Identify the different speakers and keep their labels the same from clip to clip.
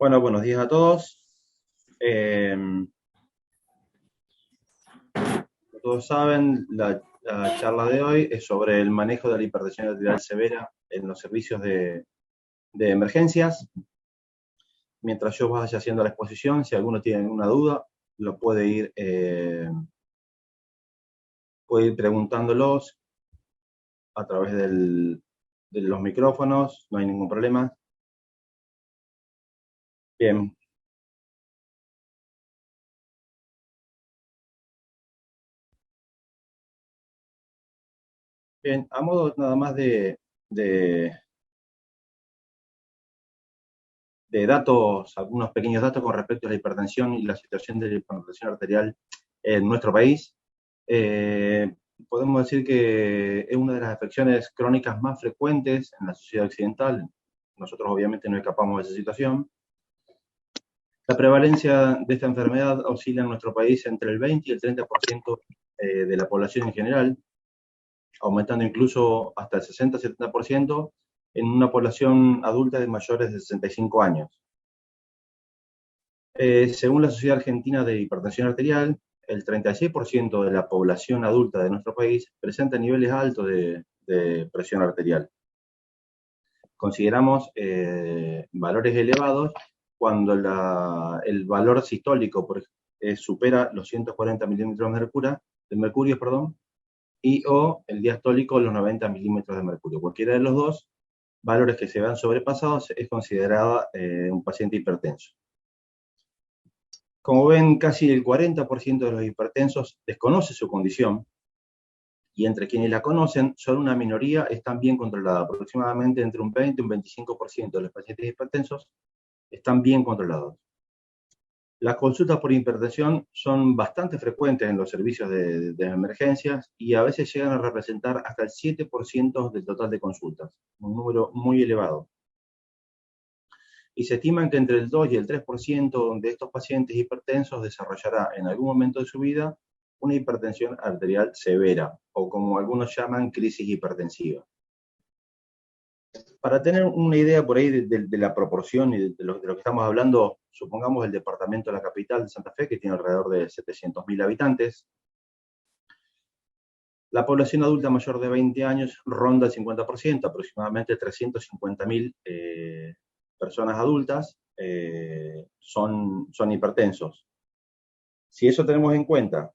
Speaker 1: Bueno, buenos días a todos. Como todos saben, la charla de hoy es sobre el manejo de la hipertensión arterial severa en los servicios de emergencias. Mientras yo vaya haciendo la exposición, si alguno tiene alguna duda, lo puede ir preguntándolos a través de los micrófonos, no hay ningún problema. Bien. Bien, a modo nada más de datos, algunos pequeños datos con respecto a la hipertensión y la situación de la hipertensión arterial en nuestro país. Eh, Podemos decir que es una de las afecciones crónicas más frecuentes en la sociedad occidental. Nosotros obviamente no escapamos de esa situación. La prevalencia de esta enfermedad oscila en nuestro país entre el 20 y el 30% de la población en general, aumentando incluso hasta el 60-70% en una población adulta de mayores de 65 años. Según la Sociedad Argentina de Hipertensión Arterial, el 36% de la población adulta de nuestro país presenta niveles altos de presión arterial. Consideramos valores elevados cuando el valor sistólico supera los 140 milímetros de mercurio, y o el diastólico los 90 milímetros de mercurio. Cualquiera de los dos valores que se vean sobrepasados es considerado un paciente hipertenso. Como ven, casi el 40% de los hipertensos desconoce su condición, y entre quienes la conocen, solo una minoría están bien controladas. Aproximadamente entre un 20 y un 25% de los pacientes hipertensos están bien controlados. Las consultas por hipertensión son bastante frecuentes en los servicios de emergencias y a veces llegan a representar hasta el 7% del total de consultas, un número muy elevado. Y se estiman que entre el 2 y el 3% de estos pacientes hipertensos desarrollará en algún momento de su vida una hipertensión arterial severa, o como algunos llaman, crisis hipertensiva. Para tener una idea por ahí de la proporción y de lo que estamos hablando, supongamos el departamento de la capital de Santa Fe, que tiene alrededor de 700.000 habitantes. La población adulta mayor de 20 años ronda el 50%, aproximadamente 350.000 personas adultas son hipertensos. Si eso tenemos en cuenta,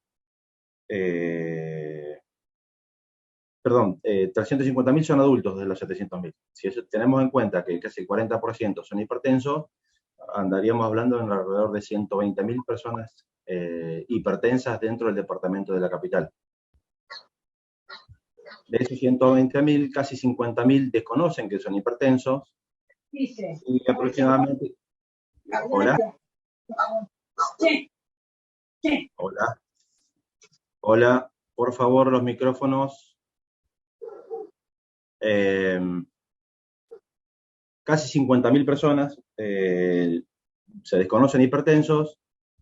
Speaker 1: 350.000 son adultos de los 700.000. Si eso tenemos en cuenta que casi el 40% son hipertensos, andaríamos hablando en alrededor de 120.000 personas hipertensas dentro del departamento de la capital. De esos 120.000, casi 50.000 desconocen que son hipertensos, y aproximadamente... Hola. Hola. Hola, por favor, los micrófonos. Casi 50.000 personas se desconocen hipertensos,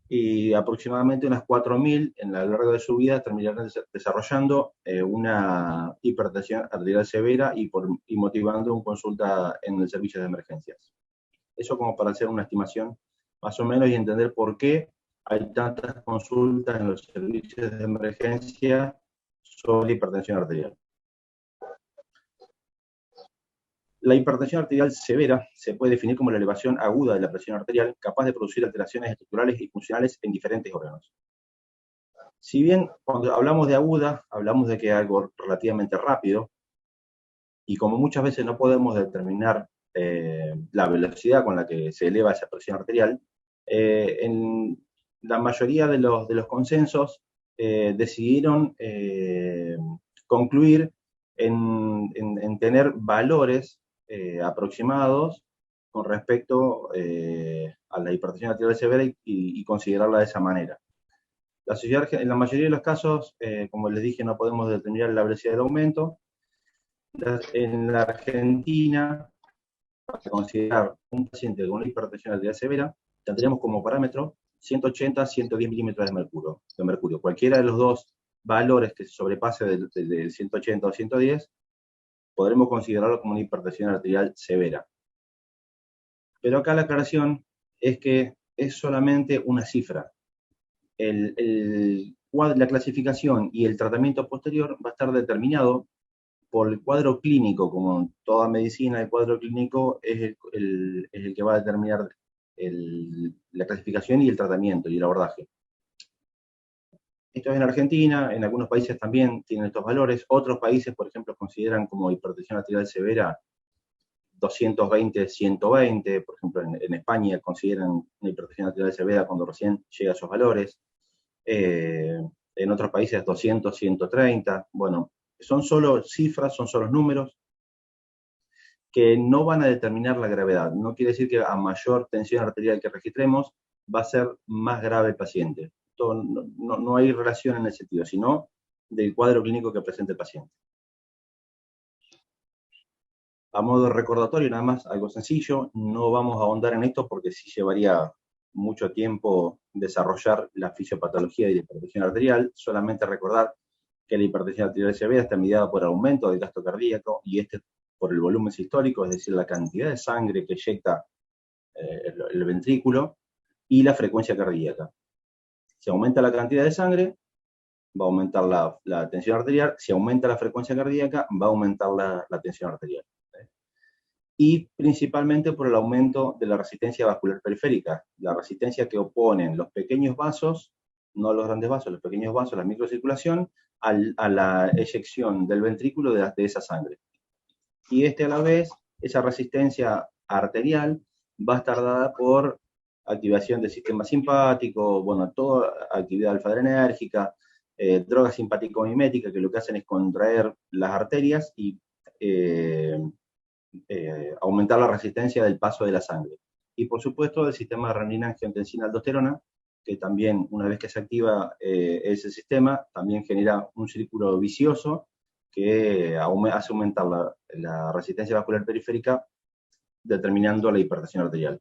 Speaker 1: y aproximadamente unas 4.000 en lo largo de su vida terminarán desarrollando una hipertensión arterial severa y motivando una consulta en el servicio de emergencias. Eso como para hacer una estimación más o menos y entender por qué hay tantas consultas en los servicios de emergencia sobre hipertensión arterial. La hipertensión arterial severa se puede definir como la elevación aguda de la presión arterial capaz de producir alteraciones estructurales y funcionales en diferentes órganos. Si bien cuando hablamos de aguda, hablamos de que es algo relativamente rápido, y como muchas veces no podemos determinar la velocidad con la que se eleva esa presión arterial, en la mayoría de los consensos decidieron concluir en tener valores aproximados con respecto a la hipertensión arterial severa y considerarla de esa manera. En la mayoría de los casos, como les dije, no podemos determinar la velocidad del aumento. En la Argentina, para considerar un paciente con una hipertensión arterial severa, tendríamos como parámetro 180-110 milímetros de mercurio. Cualquiera de los dos valores que se sobrepase de 180 o 110, podremos considerarlo como una hipertensión arterial severa. Pero acá la aclaración es que es solamente una cifra. La clasificación y el tratamiento posterior va a estar determinado por el cuadro clínico. Como en toda medicina, el cuadro clínico es el que va a determinar la clasificación y el tratamiento y el abordaje. Esto es en Argentina, en algunos países también tienen estos valores. Otros países, por ejemplo, consideran como hipertensión arterial severa 220, 120. Por ejemplo, en España consideran una hipertensión arterial severa cuando recién llega a esos valores. En otros países 200, 130. Bueno, son solo cifras, son solo números que no van a determinar la gravedad. No quiere decir que a mayor tensión arterial que registremos va a ser más grave el paciente. No hay relación en ese sentido, sino del cuadro clínico que presenta el paciente. A modo de recordatorio, nada más, algo sencillo, no vamos a ahondar en esto porque sí llevaría mucho tiempo desarrollar la fisiopatología de la hipertensión arterial. Solamente recordar que la hipertensión arterial severa está mediada por aumento del gasto cardíaco y por el volumen sistólico, es decir, la cantidad de sangre que eyecta el ventrículo y la frecuencia cardíaca. Si aumenta la cantidad de sangre, va a aumentar la tensión arterial. Si aumenta la frecuencia cardíaca, va a aumentar la tensión arterial. Y principalmente por el aumento de la resistencia vascular periférica, la resistencia que oponen los pequeños vasos, no los grandes vasos, los pequeños vasos, la microcirculación, a la eyección del ventrículo de esa sangre. Y a la vez, esa resistencia arterial va a estar dada por activación del sistema simpático, bueno, toda actividad alfa-adrenérgica, droga simpático-mimética, que lo que hacen es contraer las arterias y aumentar la resistencia del paso de la sangre. Y por supuesto el sistema de renina, angiotensina, aldosterona, que también una vez que se activa ese sistema, también genera un círculo vicioso que hace aumentar la resistencia vascular periférica, determinando la hipertensión arterial.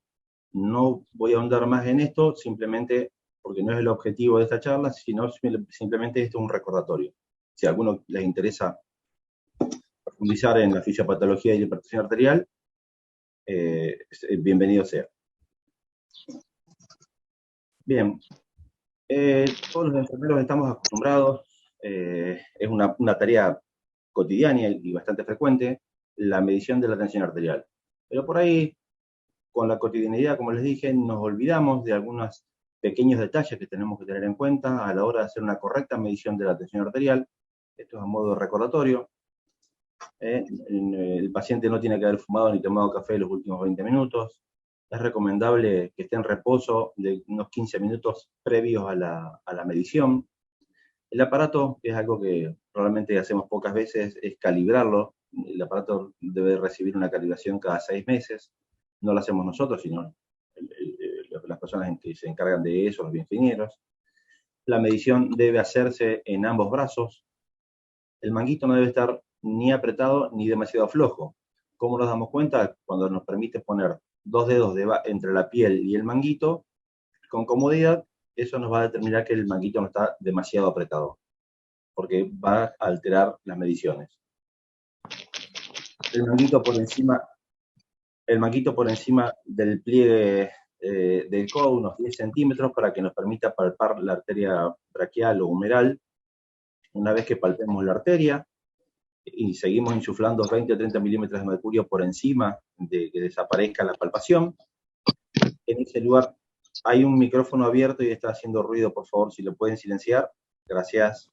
Speaker 1: No voy a ahondar más en esto, simplemente porque no es el objetivo de esta charla, sino simplemente esto es un recordatorio. Si a alguno les interesa profundizar en la fisiopatología de la hipertensión arterial, bienvenido sea. Bien, todos los enfermeros estamos acostumbrados, es una tarea cotidiana y bastante frecuente, la medición de la tensión arterial. Pero por ahí, con la cotidianidad, como les dije, nos olvidamos de algunos pequeños detalles que tenemos que tener en cuenta a la hora de hacer una correcta medición de la tensión arterial. Esto es a modo de recordatorio. El paciente no tiene que haber fumado ni tomado café los últimos 20 minutos. Es recomendable que esté en reposo de unos 15 minutos previos a la medición. El aparato, que es algo que probablemente hacemos pocas veces, es calibrarlo. El aparato debe recibir una calibración cada 6 meses. No lo hacemos nosotros, sino las personas que se encargan de eso, los bioingenieros. La medición debe hacerse en ambos brazos. El manguito no debe estar ni apretado ni demasiado flojo. ¿Cómo nos damos cuenta? Cuando nos permite poner 2 dedos entre la piel y el manguito, con comodidad, eso nos va a determinar que el manguito no está demasiado apretado, porque va a alterar las mediciones. El manguito por encima del pliegue del codo, unos 10 centímetros, para que nos permita palpar la arteria braquial o humeral. Una vez que palpemos la arteria, y seguimos insuflando 20 o 30 milímetros de mercurio por encima de que desaparezca la palpación. En ese lugar hay un micrófono abierto y está haciendo ruido, por favor, si lo pueden silenciar. Gracias.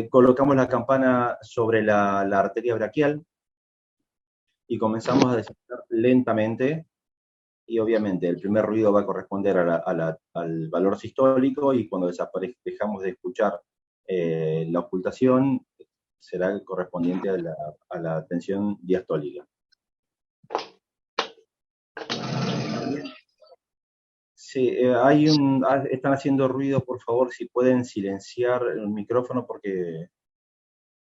Speaker 1: Colocamos la campana sobre la arteria braquial y comenzamos a descender lentamente. Y obviamente el primer ruido va a corresponder al valor sistólico, y cuando dejamos de escuchar la ocultación, será correspondiente a la tensión diastólica. Sí, están haciendo ruido, por favor, si pueden silenciar el micrófono porque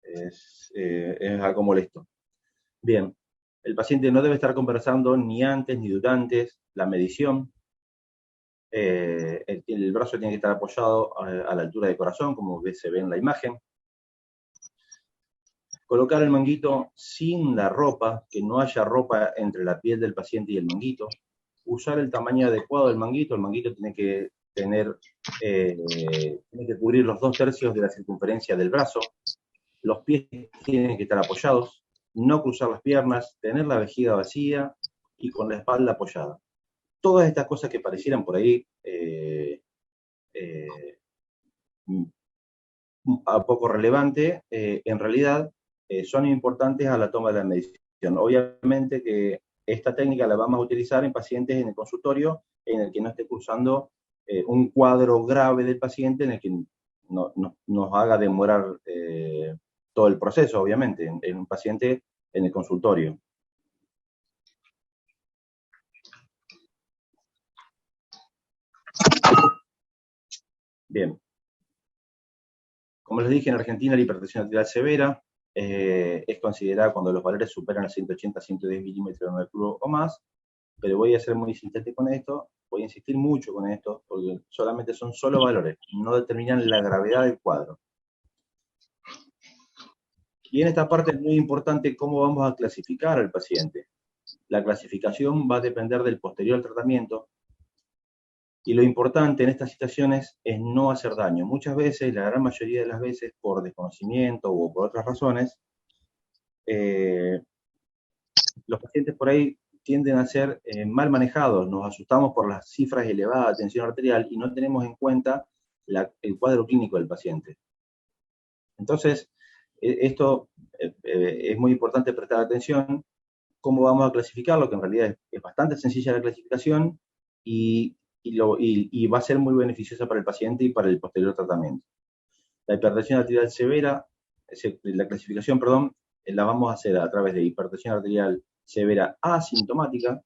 Speaker 1: es algo molesto. Bien, el paciente no debe estar conversando ni antes ni durante la medición. El brazo tiene que estar apoyado a la altura del corazón, como se ve en la imagen. Colocar el manguito sin la ropa, que no haya ropa entre la piel del paciente y el manguito. usar el tamaño adecuado del manguito. El manguito tiene que tener, tiene que cubrir los 2/3 de la circunferencia del brazo. Los pies tienen que estar apoyados, no cruzar las piernas, tener la vejiga vacía y con la espalda apoyada. Todas estas cosas que parecieran por ahí a poco relevante, en realidad son importantes a la toma de la medición. Obviamente que esta técnica la vamos a utilizar en pacientes en el consultorio en el que no esté cursando un cuadro grave del paciente en el que nos haga demorar todo el proceso, obviamente, en un paciente en el consultorio. Bien. Como les dije, en Argentina la hipertensión arterial severa es considerada cuando los valores superan los 180 110 milímetros de mercurio o más, pero voy a ser muy sintético con esto, voy a insistir mucho con esto, porque solamente son solo valores, no determinan la gravedad del cuadro. Y en esta parte es muy importante cómo vamos a clasificar al paciente. La clasificación va a depender del posterior tratamiento, y lo importante en estas situaciones es no hacer daño. Muchas veces, la gran mayoría de las veces, por desconocimiento o por otras razones, los pacientes por ahí tienden a ser mal manejados. Nos asustamos por las cifras elevadas de tensión arterial y no tenemos en cuenta el cuadro clínico del paciente. Entonces, esto es muy importante prestar atención. ¿Cómo vamos a clasificarlo? Que en realidad es bastante sencilla la clasificación y va a ser muy beneficiosa para el paciente y para el posterior tratamiento. La hipertensión arterial severa, la clasificación, perdón, la vamos a hacer a través de hipertensión arterial severa asintomática.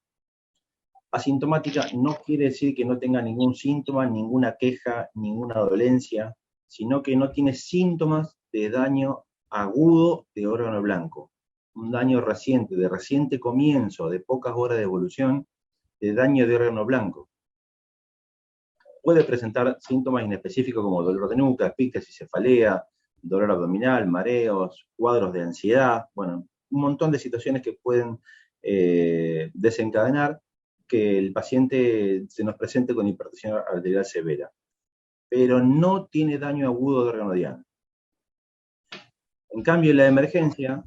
Speaker 1: Asintomática no quiere decir que no tenga ningún síntoma, ninguna queja, ninguna dolencia, sino que no tiene síntomas de daño agudo de órgano blanco. Un daño reciente, de reciente comienzo, de pocas horas de evolución, de daño de órgano blanco. Puede presentar síntomas inespecíficos como dolor de nuca, epictesis, cefalea, dolor abdominal, mareos, cuadros de ansiedad, bueno, un montón de situaciones que pueden desencadenar que el paciente se nos presente con hipertensión arterial severa, pero no tiene daño agudo de órgano diana. En cambio, en la emergencia,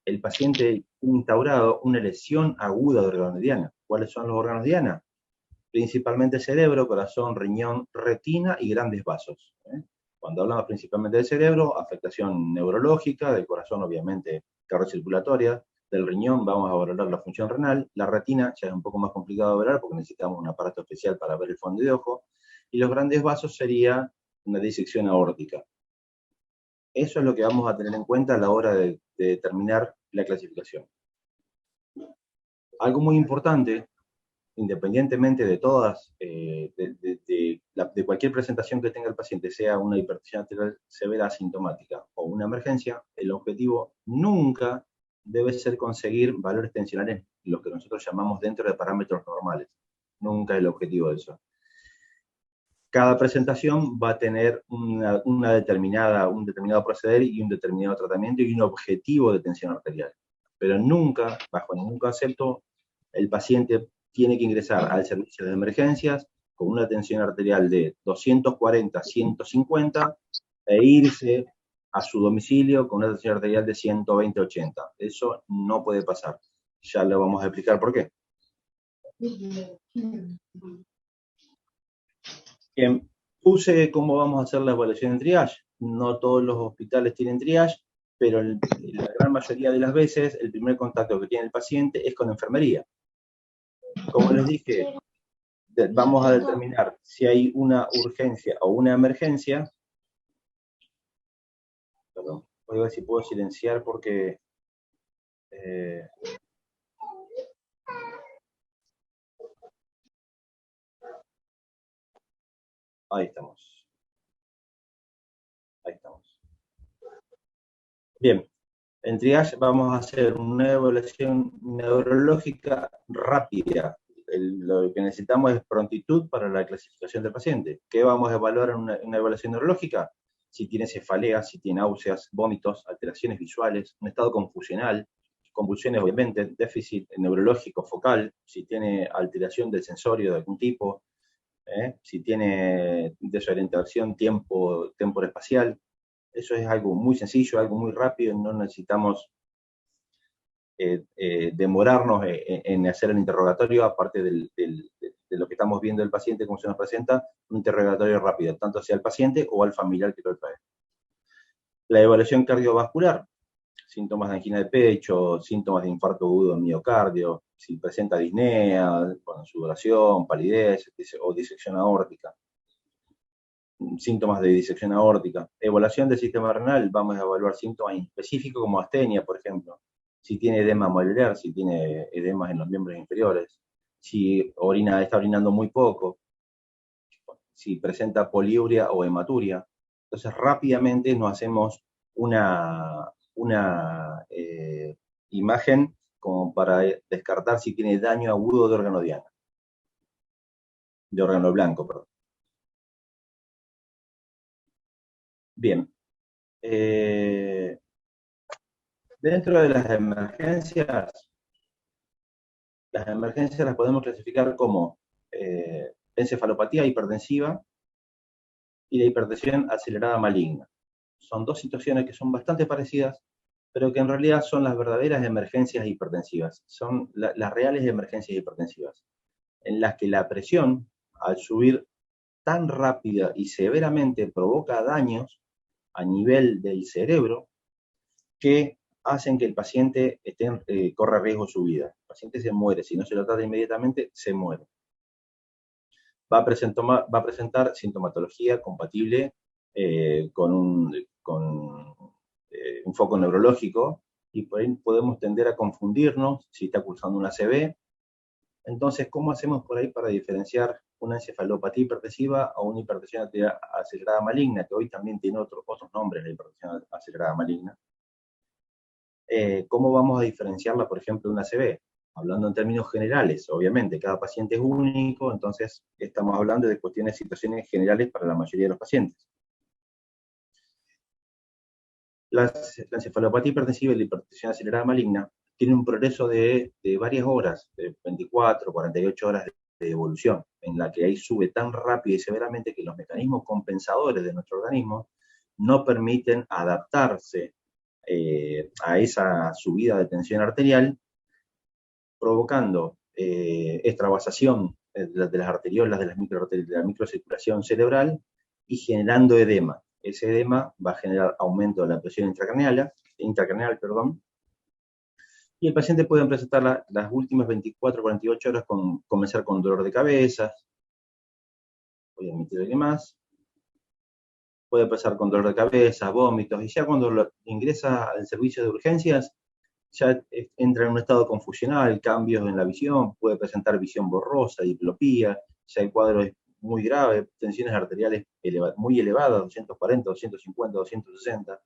Speaker 1: el paciente tiene instaurado una lesión aguda de órgano diana. ¿Cuáles son los órganos diana? Principalmente cerebro, corazón, riñón, retina y grandes vasos. Cuando hablamos principalmente del cerebro, afectación neurológica, del corazón obviamente cardiocirculatoria, del riñón vamos a valorar la función renal, la retina ya es un poco más complicado de ver porque necesitamos un aparato especial para ver el fondo de ojo, y los grandes vasos sería una disección aórtica. Eso es lo que vamos a tener en cuenta a la hora de determinar la clasificación. Algo muy importante, independientemente de todas, de cualquier presentación que tenga el paciente, sea una hipertensión arterial severa asintomática o una emergencia, el objetivo nunca debe ser conseguir valores tensionales, los que nosotros llamamos dentro de parámetros normales. Nunca es el objetivo de eso. Cada presentación va a tener un determinado proceder y un determinado tratamiento y un objetivo de tensión arterial. Pero nunca, bajo ningún concepto, el paciente tiene que ingresar al servicio de emergencias con una tensión arterial de 240, 150 e irse a su domicilio con una tensión arterial de 120, 80. Eso no puede pasar. Ya lo vamos a explicar por qué. Bien, puse cómo vamos a hacer la evaluación en triage. No todos los hospitales tienen triage, pero la gran mayoría de las veces el primer contacto que tiene el paciente es con enfermería. Como les dije, vamos a determinar si hay una urgencia o una emergencia. Perdón, voy a ver si puedo silenciar porque... ahí estamos. Ahí estamos. Bien, en triage vamos a hacer una evaluación neurológica rápida. Lo que necesitamos es prontitud para la clasificación del paciente. ¿Qué vamos a evaluar en una evaluación neurológica? Si tiene cefalea, si tiene náuseas, vómitos, alteraciones visuales, un estado confusional, convulsiones, obviamente, déficit neurológico focal, si tiene alteración del sensorio de algún tipo, si tiene desorientación temporoespacial. Eso es algo muy sencillo, algo muy rápido, no necesitamos demorarnos en hacer el interrogatorio, aparte de lo que estamos viendo del paciente, cómo se nos presenta, un interrogatorio rápido, tanto hacia el paciente o al familiar que lo trae. La evaluación cardiovascular, síntomas de angina de pecho, síntomas de infarto agudo del miocardio, si presenta disnea, sudoración, palidez o disección aórtica. Síntomas de disección aórtica. Evaluación del sistema renal, vamos a evaluar síntomas específicos como astenia, por ejemplo. Si tiene edema molecular, si tiene edemas en los miembros inferiores, si está orinando muy poco, si presenta poliuria o hematuria. Entonces rápidamente nos hacemos una imagen como para descartar si tiene daño agudo de órgano diana, de órgano blanco, perdón. Bien. Dentro de las emergencias las podemos clasificar como encefalopatía hipertensiva y la hipertensión acelerada maligna. Son dos situaciones que son bastante parecidas, pero que en realidad son las verdaderas emergencias hipertensivas, son las reales emergencias hipertensivas, en las que la presión, al subir tan rápida y severamente, provoca daños a nivel del cerebro que hacen que el paciente corra riesgo de su vida. El paciente se muere, si no se lo trata inmediatamente, se muere. Va a presentar sintomatología compatible con un foco neurológico, y por ahí podemos tender a confundirnos si está cursando una ACV. Entonces, ¿cómo hacemos por ahí para diferenciar una encefalopatía hipertensiva o una hipertensión acelerada maligna, que hoy también tiene otros nombres, la hipertensión acelerada maligna? ¿Cómo vamos a diferenciarla, por ejemplo, de una ACV? Hablando en términos generales, obviamente, cada paciente es único, entonces estamos hablando de situaciones generales para la mayoría de los pacientes. La encefalopatía hipertensiva y la hipertensión acelerada maligna tienen un progreso de varias horas, de 24, 48 horas de evolución, en la que ahí sube tan rápido y severamente que los mecanismos compensadores de nuestro organismo no permiten adaptarse a esa subida de tensión arterial, provocando extravasación de las arteriolas, de la microcirculación cerebral y generando edema. Ese edema va a generar aumento de la presión intracraneal, y el paciente puede presentar las últimas 24 48 horas comenzar con dolor de cabeza, voy a omitir el más, puede empezar con dolor de cabeza, vómitos, y ya cuando ingresa al servicio de urgencias, ya entra en un estado confusional, cambios en la visión, puede presentar visión borrosa, diplopía, ya el cuadro es muy grave, tensiones arteriales muy elevadas, 240, 250, 260.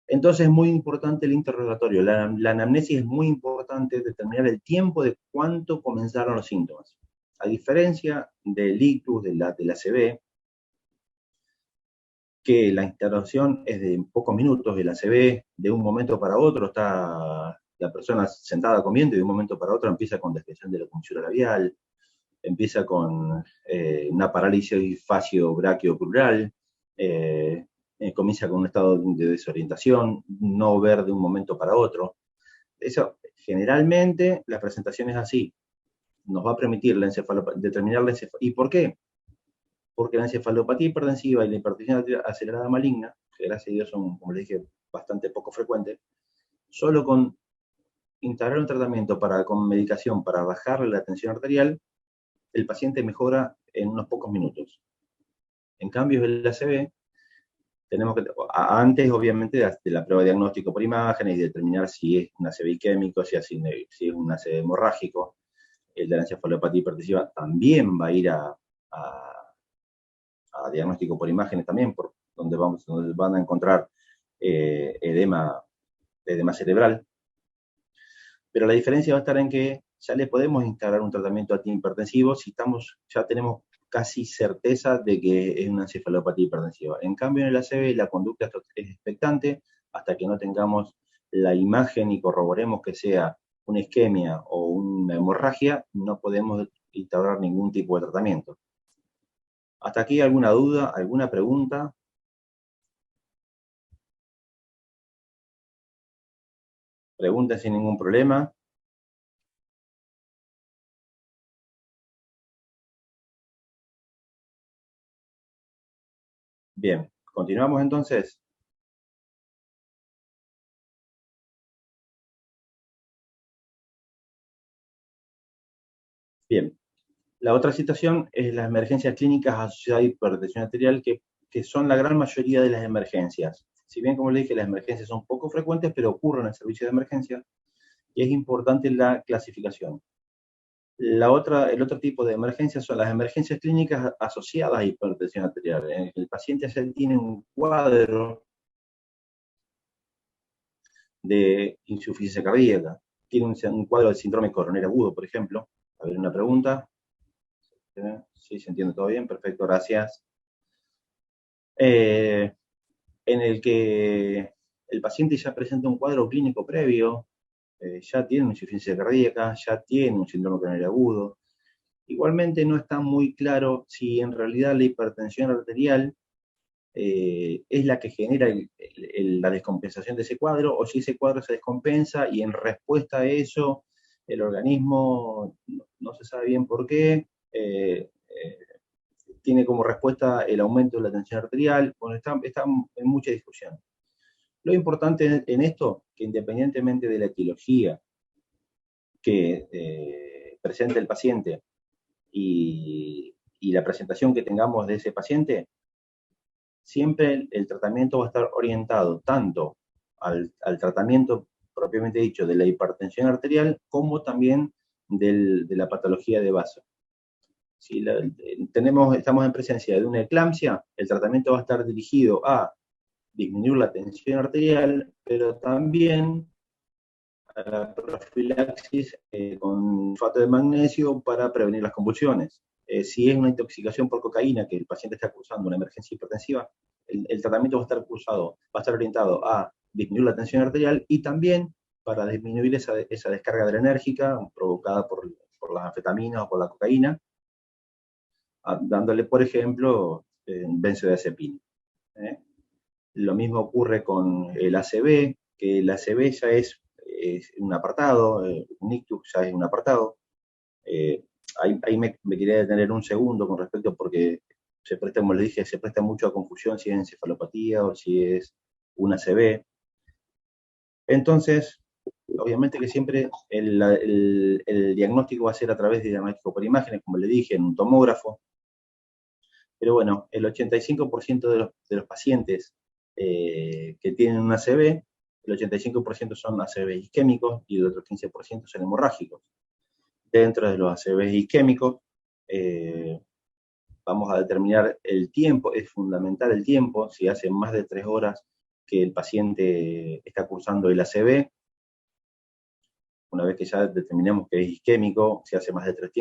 Speaker 1: Entonces es muy importante el interrogatorio, la anamnesis es muy importante, determinar el tiempo de cuánto comenzaron los síntomas. A diferencia del ictus, de la ACV, que la interacción es de pocos minutos, el ACV de un momento para otro está la persona sentada comiendo y de un momento para otro empieza con desviación de la comisura labial, empieza con una parálisis facio-brachioplural, comienza con un estado de desorientación, no ver de un momento para otro. Eso, generalmente, la presentación es así. Nos va a permitir determinar la encefalopatía. ¿Y por qué? Porque la encefalopatía hipertensiva y la hipertensión acelerada maligna, que gracias a Dios son, como les dije, bastante poco frecuentes, solo con integrar un tratamiento con medicación para bajarle la tensión arterial, el paciente mejora en unos pocos minutos. En cambio, el ACV, tenemos que, antes obviamente de la prueba de diagnóstico por imágenes y determinar si es un ACV isquémico, si es un ACV hemorrágico, el de la encefalopatía hipertensiva también va a ir a diagnóstico por imágenes también, donde van a encontrar edema cerebral. Pero la diferencia va a estar en que ya le podemos instalar un tratamiento antihipertensivo si ya tenemos casi certeza de que es una encefalopatía hipertensiva. En cambio, en el ACV la conducta es expectante hasta que no tengamos la imagen y corroboremos que sea una isquemia o una hemorragia, no podemos instaurar ningún tipo de tratamiento. ¿Hasta aquí alguna duda, alguna pregunta? Pregunten sin ningún problema. Bien, continuamos entonces. Bien, la otra situación es las emergencias clínicas asociadas a hipertensión arterial, que son la gran mayoría de las emergencias. Si bien, como le dije, las emergencias son poco frecuentes, pero ocurren en el servicio de emergencia, y es importante la clasificación. El otro tipo de emergencias son las emergencias clínicas asociadas a hipertensión arterial. El paciente ya tiene un cuadro de insuficiencia cardíaca, tiene un cuadro de síndrome coronero agudo, por ejemplo. A ver, una pregunta. Sí, se entiende todo bien, perfecto, gracias. En el que el paciente ya presenta un cuadro clínico previo, ya tiene una insuficiencia cardíaca, ya tiene un síndrome coronario agudo. Igualmente no está muy claro si en realidad la hipertensión arterial es la que genera la descompensación de ese cuadro, o si ese cuadro se descompensa y en respuesta a eso el organismo no se sabe bien por qué, tiene como respuesta el aumento de la tensión arterial. Bueno, está en mucha discusión. Lo importante en esto, que independientemente de la etiología que presente el paciente y la presentación que tengamos de ese paciente, siempre el tratamiento va a estar orientado tanto al tratamiento propiamente dicho de la hipertensión arterial, como también de la patología de vaso. Si estamos en presencia de una eclampsia, el tratamiento va a estar dirigido a disminuir la tensión arterial, pero también a la profilaxis con sulfato de magnesio para prevenir las convulsiones. Si es una intoxicación por cocaína, que el paciente está cursando una emergencia hipertensiva, el tratamiento va a estar orientado a disminuir la tensión arterial y también para disminuir esa descarga adrenérgica provocada por las anfetaminas o por la cocaína, dándole, por ejemplo, benzodiazepina. Lo mismo ocurre con el ACV, que el ACV ya es un apartado, un ictus ya es un apartado. Ahí me quería detener un segundo con respecto, porque se presta, como le dije, se presta mucho a confusión si es encefalopatía o si es un ACV. Entonces, obviamente que siempre el diagnóstico va a ser a través de diagnóstico por imágenes, como le dije, en un tomógrafo. Pero bueno, el 85% de los pacientes que tienen un ACV, el 85% son ACV isquémicos y el otro 15% son hemorrágicos. Dentro de los ACV isquémicos, vamos a determinar el tiempo, es fundamental el tiempo, si hace más de 3 horas que el paciente está cursando el ACV. Una vez que ya determinamos que es isquémico, si hace más de 3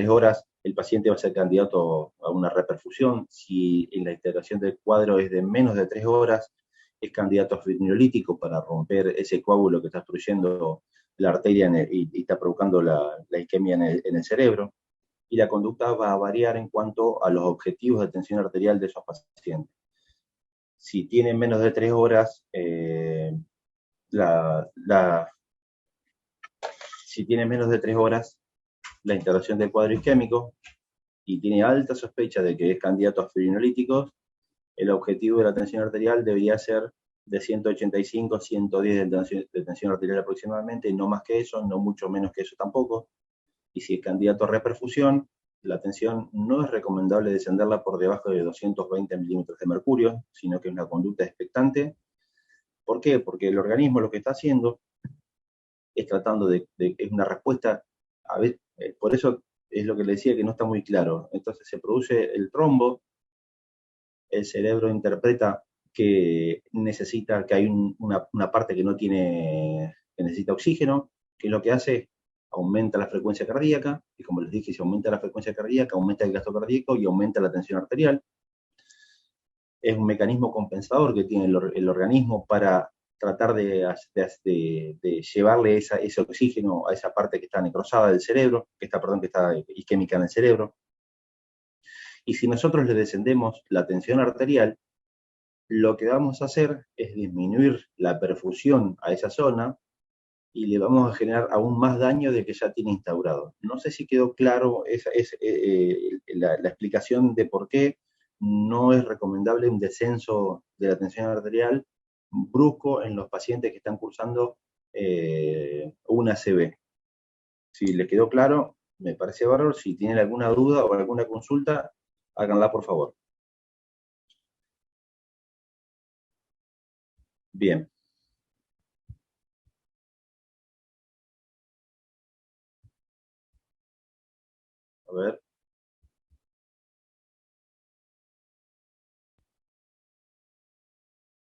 Speaker 1: horas, el paciente va a ser candidato a una reperfusión. Si en la integración del cuadro es de menos de 3 horas, es candidato a fibrinolítico para romper ese coágulo que está obstruyendo la arteria y está provocando la isquemia en el cerebro. Y la conducta va a variar en cuanto a los objetivos de tensión arterial de esos pacientes. Si tienen menos de 3 horas, si tienen menos de 3 horas la integración del cuadro isquémico y tiene alta sospecha de que es candidato a fibrinolíticos, el objetivo de la tensión arterial debería ser de 185 a 110 de tensión arterial aproximadamente, no más que eso, no mucho menos que eso tampoco. Y si es candidato a reperfusión, la tensión no es recomendable descenderla por debajo de 220 milímetros de mercurio, sino que es una conducta expectante. ¿Por qué? Porque el organismo lo que está haciendo es tratando es una respuesta, a ver, por eso es lo que le decía que no está muy claro. Entonces se produce el trombo, el cerebro interpreta que necesita, que hay una parte que no tiene, que necesita oxígeno, que lo que hace aumenta la frecuencia cardíaca, y como les dije, si aumenta la frecuencia cardíaca, aumenta el gasto cardíaco y aumenta la tensión arterial. es un mecanismo compensador que tiene el organismo para tratar de llevarle ese oxígeno a esa parte que está necrosada del cerebro, perdón, que está isquémica en el cerebro. Y si nosotros le descendemos la tensión arterial, lo que vamos a hacer es disminuir la perfusión a esa zona y le vamos a generar aún más daño del que ya tiene instaurado. No sé si quedó claro la explicación de por qué no es recomendable un descenso de la tensión arterial brusco en los pacientes que están cursando una ACV. Si les quedó claro, me parece bárbaro. Si tienen alguna duda o alguna consulta, háganla por favor. Bien. A ver.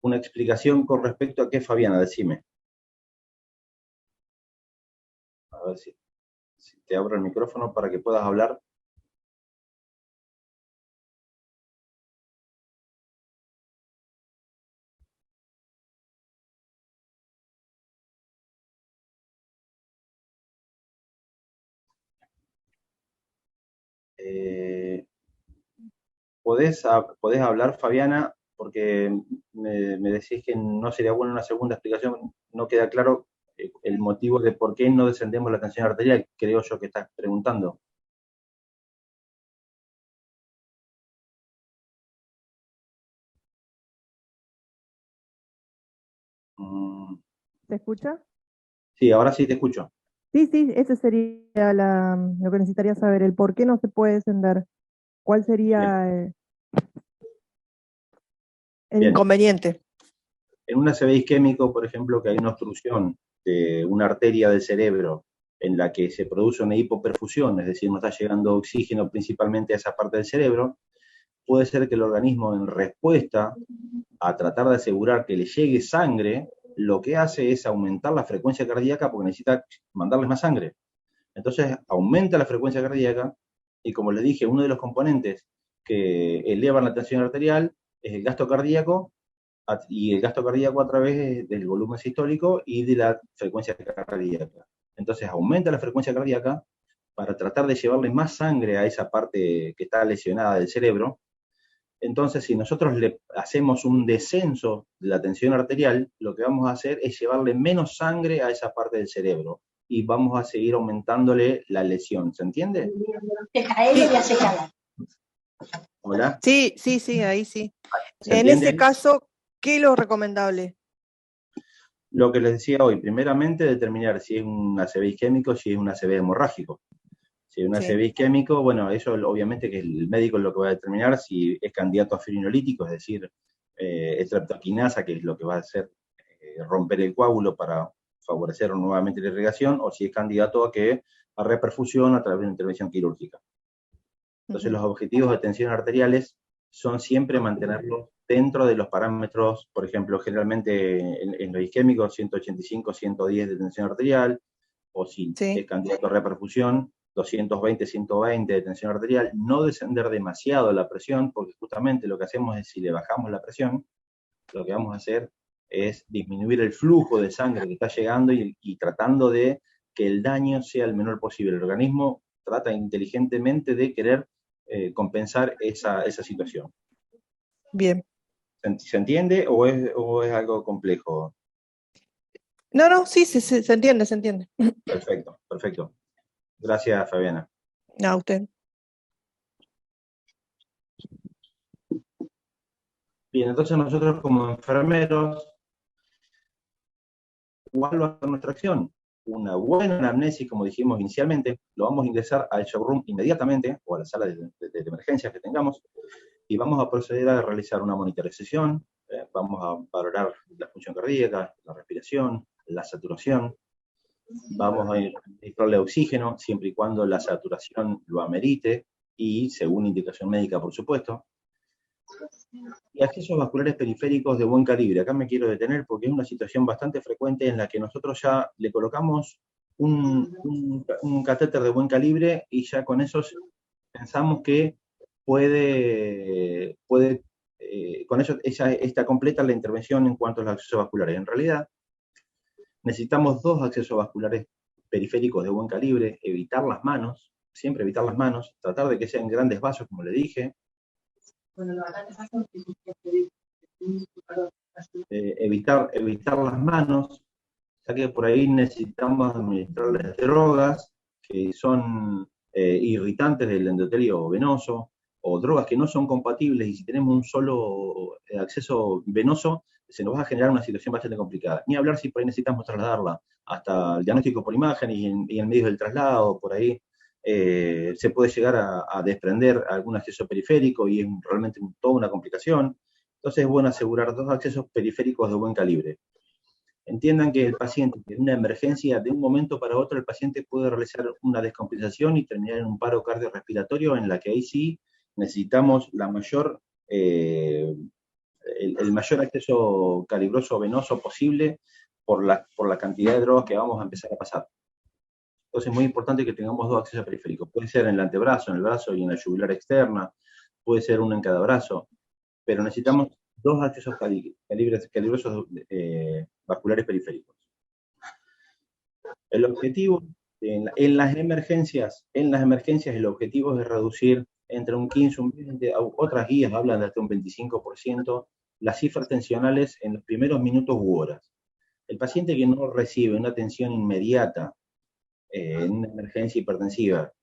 Speaker 1: Una explicación con respecto a qué, Fabiana, decime. A ver si te abro el micrófono para que puedas hablar. ¿Podés hablar, Fabiana? Porque me decís que no sería buena una segunda explicación. No queda claro el motivo de por qué no descendemos la tensión arterial, creo yo que estás preguntando.
Speaker 2: ¿Se escucha?
Speaker 1: Sí, ahora sí te escucho.
Speaker 2: Sí, sí, ese sería lo que necesitaría saber, el por qué no se puede descender. ¿Cuál
Speaker 1: Bien,
Speaker 2: sería el
Speaker 1: bien.
Speaker 2: inconveniente?
Speaker 1: En un ACV isquémico, por ejemplo, que hay una obstrucción de una arteria del cerebro en la que se produce una hipoperfusión, es decir, no está llegando oxígeno principalmente a esa parte del cerebro, puede ser que el organismo, en respuesta a tratar de asegurar que le llegue sangre, lo que hace es aumentar la frecuencia cardíaca porque necesita mandarles más sangre. Entonces aumenta la frecuencia cardíaca y, como les dije, uno de los componentes que elevan la tensión arterial es el gasto cardíaco, y el gasto cardíaco a través del volumen sistólico y de la frecuencia cardíaca. Entonces aumenta la frecuencia cardíaca para tratar de llevarle más sangre a esa parte que está lesionada del cerebro. Entonces, si nosotros le hacemos un descenso de la tensión arterial, lo que vamos a hacer es llevarle menos sangre a esa parte del cerebro y vamos a seguir aumentándole la lesión. ¿Se entiende? ¿Hola?
Speaker 2: Sí, sí, sí, ahí sí.
Speaker 1: ¿Se
Speaker 2: En
Speaker 1: entiende
Speaker 2: ese
Speaker 1: ahí?
Speaker 2: caso, ¿qué es lo recomendable?
Speaker 1: Lo que les decía hoy, primeramente determinar si es un ACV isquémico, si es un ACV hemorrágico. Si es un ACV
Speaker 2: Sí,
Speaker 1: isquémico, bueno, eso obviamente que el médico es lo que va a determinar si es candidato a fibrinolítico, es decir, estreptoquinasa, que es lo que va a hacer romper el coágulo para favorecer nuevamente la irrigación, o si es candidato a reperfusión a través de una intervención quirúrgica. Entonces, los objetivos de tensión arteriales son siempre mantenerlos dentro de los parámetros, por ejemplo, generalmente en los isquémicos, 185, 110 de tensión arterial, o si es
Speaker 2: sí,
Speaker 1: candidato a reperfusión, 220, 120 de tensión arterial, no descender demasiado la presión, porque justamente lo que hacemos es, si le bajamos la presión, lo que vamos a hacer es disminuir el flujo de sangre que está llegando y tratando de que el daño sea el menor posible. El organismo trata inteligentemente de querer compensar esa situación.
Speaker 2: bien.
Speaker 1: ¿Se entiende o es algo complejo?
Speaker 2: No, no, sí, se entiende, se entiende.
Speaker 1: Perfecto, perfecto. Gracias, Fabiana.
Speaker 2: A usted.
Speaker 1: Bien, entonces nosotros como enfermeros, ¿cuál va a ser nuestra acción? Una buena anamnesis, como dijimos inicialmente, lo vamos a ingresar al showroom inmediatamente o a la sala de emergencias que tengamos y vamos a proceder a realizar una monitorización, vamos a valorar la función cardíaca, la respiración, la saturación, vamos a administrarle oxígeno siempre y cuando la saturación lo amerite y según indicación médica, por supuesto. Y accesos vasculares periféricos de buen calibre. Acá me quiero detener porque es una situación bastante frecuente en la que nosotros ya le colocamos un catéter de buen calibre y ya con eso pensamos que puede con eso está completa la intervención en cuanto a los accesos vasculares. En realidad, necesitamos dos accesos vasculares periféricos de buen calibre, evitar las manos, siempre evitar las manos, tratar de que sean grandes vasos, como le dije. Evitar las manos, ya que por ahí necesitamos administrarles drogas que son irritantes del endotelio venoso, o drogas que no son compatibles, y si tenemos un solo acceso venoso, se nos va a generar una situación bastante complicada. Ni hablar si por ahí necesitamos trasladarla hasta el diagnóstico por imagen y en medio del traslado, por ahí se puede llegar a desprender algún acceso periférico y es realmente toda una complicación. Entonces es bueno asegurar dos accesos periféricos de buen calibre. Entiendan que el paciente en una emergencia, de un momento para otro, el paciente puede realizar una descompensación y terminar en un paro cardiorrespiratorio, en la que ahí sí necesitamos el mayor acceso calibroso venoso posible por la cantidad de drogas que vamos a empezar a pasar. Entonces es muy importante que tengamos dos accesos periféricos. Puede ser en el antebrazo, en el brazo y en la yugular externa, puede ser uno en cada brazo, pero necesitamos dos accesos calibrosos vasculares periféricos. El objetivo en las emergencias el objetivo es reducir entre un 15 y un 20, otras guías hablan de hasta un 25%, las cifras tensionales en los primeros minutos u horas. El paciente que no recibe una atención inmediata en una emergencia hipertensiva,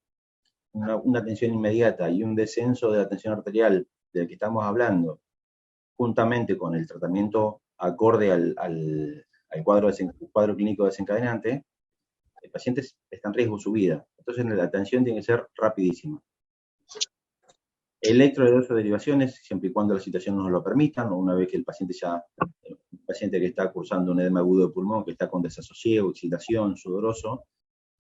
Speaker 1: una atención inmediata y un descenso de la tensión arterial del que estamos hablando, juntamente con el tratamiento acorde al cuadro clínico desencadenante, el paciente está en riesgo de su vida. Entonces la atención tiene que ser rapidísima. Electroderivaciones, siempre y cuando la situación nos lo permita, o una vez que el paciente que está cursando un edema agudo de pulmón, que está con desasosiego, excitación, sudoroso,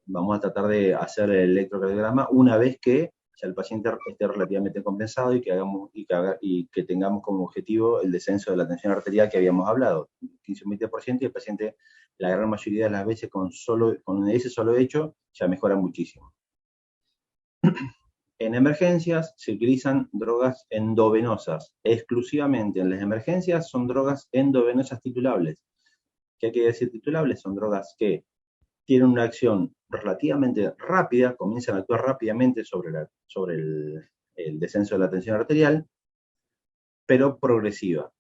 Speaker 1: vamos a tratar de hacer el electrocardiograma una vez que ya el paciente esté relativamente compensado y que tengamos como objetivo el descenso de la tensión arterial que habíamos hablado, 15 o 20%, y el paciente, la gran mayoría de las veces, con ese solo hecho, ya mejora muchísimo. En emergencias se utilizan drogas endovenosas. Exclusivamente en las emergencias son drogas endovenosas titulables. ¿Qué quiere decir titulables? Son drogas que tienen una acción relativamente rápida, comienzan a actuar rápidamente sobre el descenso de la tensión arterial, pero progresiva.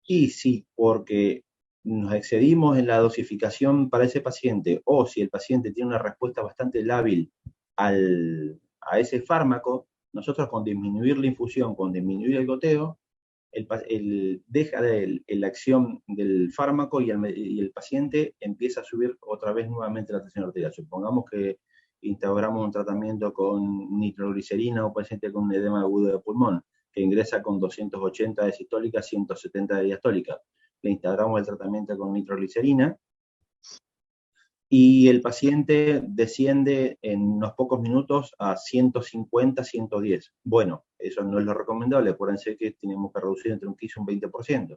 Speaker 1: Y si porque nos excedimos en la dosificación para ese paciente, o si el paciente tiene una respuesta bastante lábil a ese fármaco, nosotros con disminuir la infusión, con disminuir el goteo, deja la acción del fármaco y el paciente empieza a subir otra vez nuevamente la tensión arterial. Supongamos que instauramos un tratamiento con nitroglicerina o paciente con un edema agudo de pulmón, que ingresa con 280 de sistólica, 170 de diastólica. Le instauramos el tratamiento con nitroglicerina y el paciente desciende en unos pocos minutos a 150, 110. Bueno, eso no es lo recomendable, acuérdense que tenemos que reducir entre un 15 y un 20%.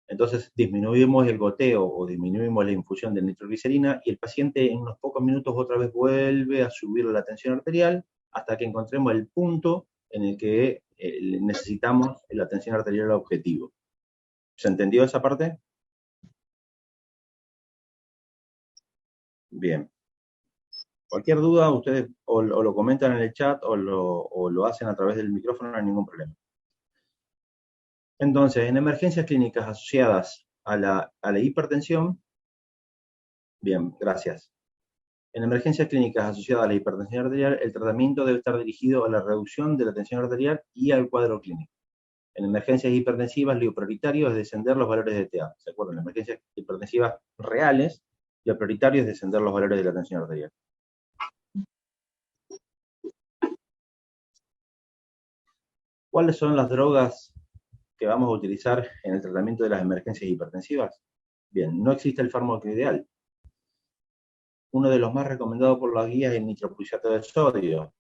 Speaker 1: Entonces disminuimos el goteo o disminuimos la infusión de nitroglicerina y el paciente en unos pocos minutos otra vez vuelve a subir la tensión arterial hasta que encontremos el punto en el que necesitamos la tensión arterial objetivo. ¿Se entendió esa parte? Bien. Cualquier duda, ustedes o lo comentan en el chat o lo hacen a través del micrófono, no hay ningún problema. Entonces, en emergencias clínicas asociadas a la hipertensión, bien, gracias. En emergencias clínicas asociadas a la hipertensión arterial, el tratamiento debe estar dirigido a la reducción de la tensión arterial y al cuadro clínico. En emergencias hipertensivas, lo prioritario es descender los valores de TA. ¿Se acuerdan? En emergencias hipertensivas reales, lo prioritario es descender los valores de la tensión arterial. ¿Cuáles son las drogas que vamos a utilizar en el tratamiento de las emergencias hipertensivas? Bien, no existe el fármaco ideal. Uno de los más recomendados por las guías es el nitroprusiato de sodio.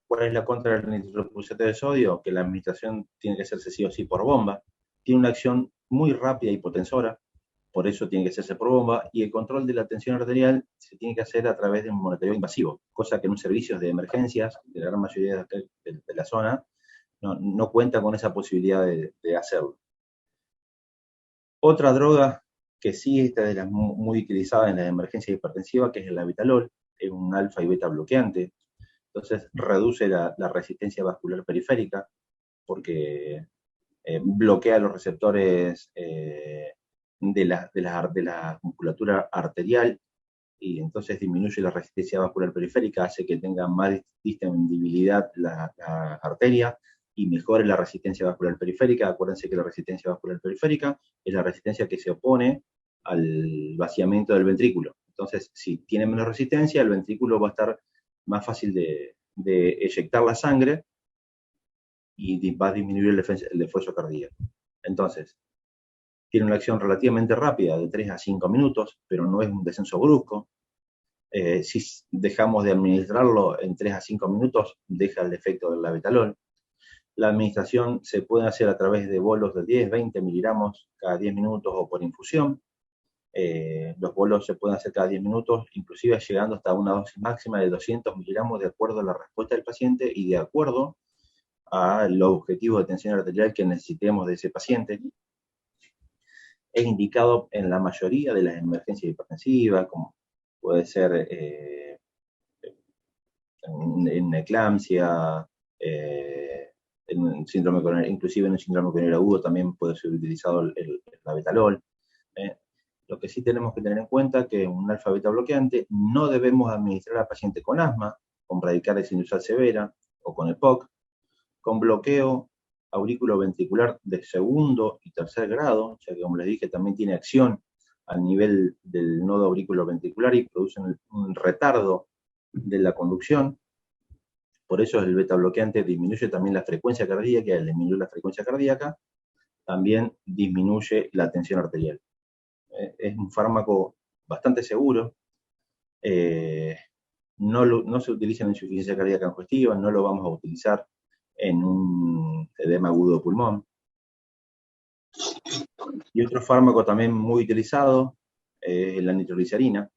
Speaker 1: ¿Cuál es la contra del nitroprusiato de sodio? Que la administración tiene que hacerse sí o sí por bomba. Tiene una acción muy rápida y hipotensora. por eso tiene que hacerse por bomba, y el control de la tensión arterial se tiene que hacer a través de un monitoreo invasivo, cosa que en un servicio de emergencias, de la gran mayoría de la zona, no cuenta con esa posibilidad de hacerlo. Otra droga que sí está de las muy utilizada en las emergencias hipertensivas, que es el labetalol, es un alfa y beta bloqueante, entonces reduce la resistencia vascular periférica, porque bloquea los receptores de la musculatura arterial, y entonces disminuye la resistencia vascular periférica, hace que tenga más distendibilidad la arteria y mejore la resistencia vascular periférica. Acuérdense que la resistencia vascular periférica es la resistencia que se opone al vaciamiento del ventrículo. Entonces, si tiene menos resistencia, el ventrículo va a estar más fácil de eyectar la sangre y va a disminuir el esfuerzo cardíaco. Entonces, tiene una acción relativamente rápida, de 3 a 5 minutos, pero no es un descenso brusco. Si dejamos de administrarlo en 3 a 5 minutos, deja el efecto del labetalol. La administración se puede hacer a través de bolos de 10, 20 miligramos cada 10 minutos o por infusión. Los bolos se pueden hacer cada 10 minutos, inclusive llegando hasta una dosis máxima de 200 miligramos de acuerdo a la respuesta del paciente y de acuerdo a los objetivos de tensión arterial que necesitemos de ese paciente. Es indicado en la mayoría de las emergencias hipertensivas, como puede ser en eclampsia, en síndrome coronario, inclusive en el síndrome coronario agudo también puede ser utilizado el labetalol. Lo que sí tenemos que tener en cuenta es que un alfa beta bloqueante no debemos administrar al paciente con asma, con bradicardia sinusal severa o con EPOC, con bloqueo auriculoventricular de segundo y tercer grado, ya que como les dije también tiene acción al nivel del nodo auriculoventricular y produce un retardo de la conducción. Por eso el beta bloqueante disminuye también la frecuencia cardíaca, y al disminuir la frecuencia cardíaca también disminuye la tensión arterial. Es un fármaco bastante seguro, no se utiliza en insuficiencia cardíaca congestiva, no lo vamos a utilizar en un edema agudo de pulmón. Y otro fármaco también muy utilizado es la nitroglicerina,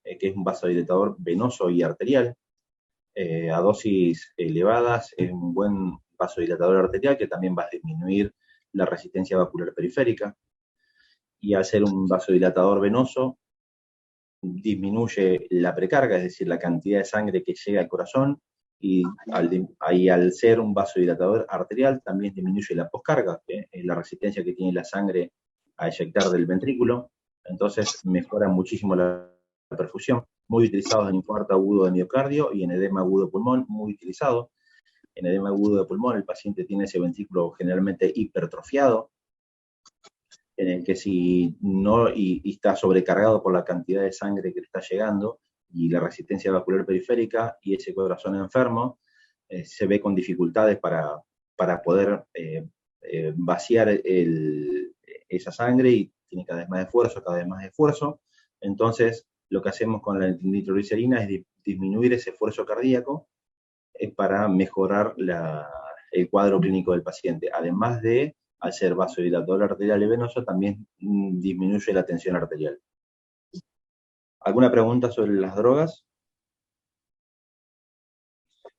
Speaker 1: que es un vasodilatador venoso y arterial. A dosis elevadas es un buen vasodilatador arterial que también va a disminuir la resistencia vascular periférica. Y al ser un vasodilatador venoso, disminuye la precarga, es decir, la cantidad de sangre que llega al corazón, y al ser un vasodilatador arterial también disminuye la poscarga, la resistencia que tiene la sangre a eyectar del ventrículo, entonces mejora muchísimo la perfusión. Muy utilizados en infarto agudo de miocardio y en edema agudo de pulmón, muy utilizado. En edema agudo de pulmón el paciente tiene ese ventrículo generalmente hipertrofiado, en el que si no, y está sobrecargado por la cantidad de sangre que le está llegando y la resistencia vascular periférica y ese corazón enfermo, se ve con dificultades para poder vaciar esa sangre, y tiene cada vez más esfuerzo. Entonces, lo que hacemos con la nitroglicerina es disminuir ese esfuerzo cardíaco para mejorar el cuadro clínico del paciente, además de, al ser vasodilatador arterial y venoso, también disminuye la tensión arterial. ¿Alguna pregunta sobre las drogas?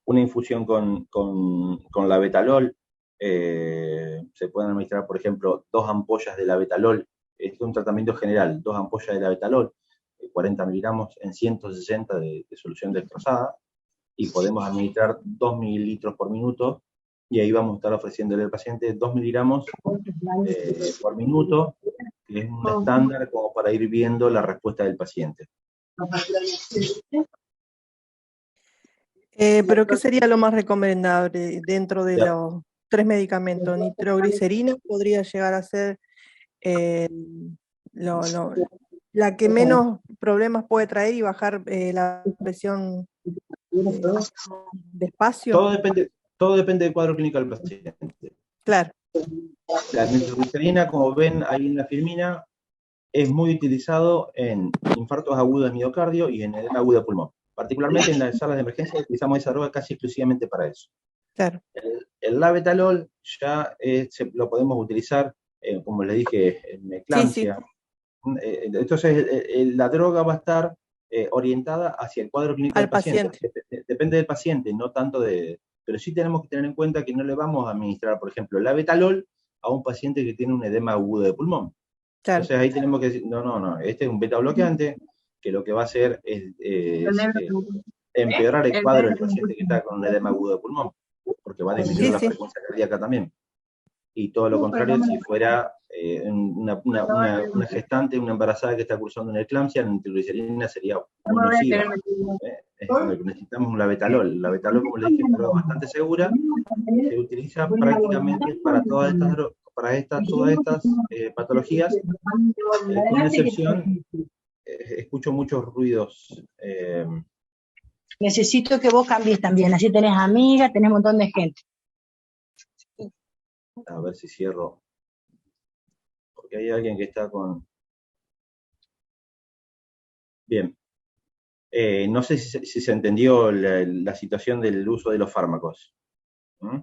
Speaker 1: Una infusión con labetalol, se pueden administrar, por ejemplo, 2 ampollas de labetalol. Es un tratamiento general, 2 ampollas de labetalol, 40 miligramos en 160 de solución destrozada, y podemos administrar 2 mililitros por minuto, y ahí vamos a estar ofreciéndole al paciente 2 miligramos por minuto, que es un estándar como para ir viendo la respuesta del paciente.
Speaker 2: ¿Pero qué sería lo más recomendable dentro de los 3 medicamentos? Nitroglicerina podría llegar a ser la que menos problemas puede traer y bajar la presión despacio.
Speaker 1: Todo depende del cuadro clínico del paciente.
Speaker 2: Claro.
Speaker 1: La nitroglicerina, como ven ahí en la filmina, es muy utilizado en infartos agudos de miocardio y en edema agudo de pulmón. Particularmente en las salas de emergencia utilizamos esa droga casi exclusivamente para eso.
Speaker 2: Claro.
Speaker 1: El labetalol ya lo podemos utilizar, como les dije, en eclampsia, Entonces, la droga va a estar orientada hacia el cuadro clínico
Speaker 2: Al
Speaker 1: del paciente.
Speaker 2: paciente.
Speaker 1: Depende del paciente, no tanto de... Pero sí tenemos que tener en cuenta que no le vamos a administrar, por ejemplo, la betalol a un paciente que tiene un edema agudo de pulmón.
Speaker 2: Claro.
Speaker 1: Entonces ahí tenemos que decir, no, este es un beta bloqueante que lo que va a hacer es empeorar el cuadro del paciente que está con un edema agudo de pulmón, porque va a disminuir
Speaker 2: Sí,
Speaker 1: la
Speaker 2: sí.
Speaker 1: frecuencia cardíaca también. Y todo lo contrario, si fuera una gestante, una embarazada que está cursando una eclampsia, la nitroglicerina sería muy nociva. Necesitamos la betalol. La betalol, como les dije, es una droga bastante segura, se utiliza prácticamente para todas estas patologías, con una excepción, escucho muchos ruidos.
Speaker 3: Necesito que vos cambies también, así tenés amigas, tenés un montón de gente.
Speaker 1: A ver si cierro. Porque hay alguien que está con... Bien. No sé si se entendió la situación del uso de los fármacos. ¿Mm?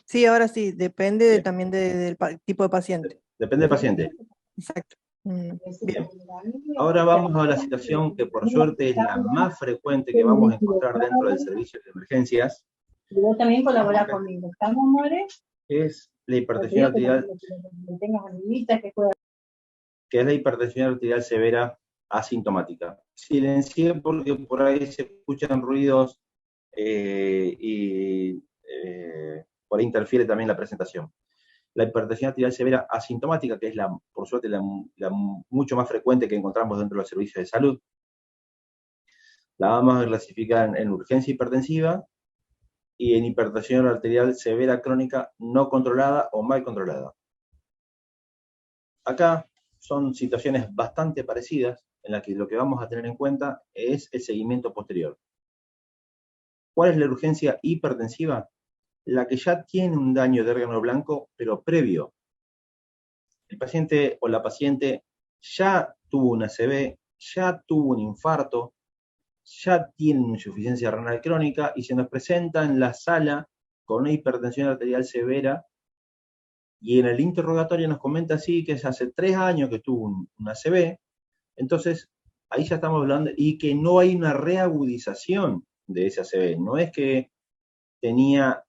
Speaker 2: Sí, ahora sí, depende
Speaker 1: Bien.
Speaker 2: también del tipo de paciente.
Speaker 1: Depende del paciente.
Speaker 2: Exacto.
Speaker 1: Bien. Ahora vamos a la situación que por suerte es la más frecuente que vamos a encontrar dentro del servicio de emergencias.
Speaker 3: Y vos también colaborás conmigo. ¿Estamos, amores?
Speaker 1: Es la hipertensión arterial, que es la hipertensión arterial severa asintomática. Silencié porque por ahí se escuchan ruidos y por ahí interfiere también la presentación. La hipertensión arterial severa asintomática, que es por suerte la mucho más frecuente que encontramos dentro de los servicios de salud, la vamos a clasificar en urgencia hipertensiva y en hipertensión arterial severa crónica no controlada o mal controlada. Acá son situaciones bastante parecidas en las que lo que vamos a tener en cuenta es el seguimiento posterior. ¿Cuál es la urgencia hipertensiva? La que ya tiene un daño de órgano blanco, pero previo. El paciente o la paciente ya tuvo una ACV, ya tuvo un infarto, ya tiene una insuficiencia renal crónica y se nos presenta en la sala con una hipertensión arterial severa y en el interrogatorio nos comenta así que es hace 3 años que tuvo una ACV, entonces ahí ya estamos hablando y que no hay una reagudización de esa ACV, no es que tenía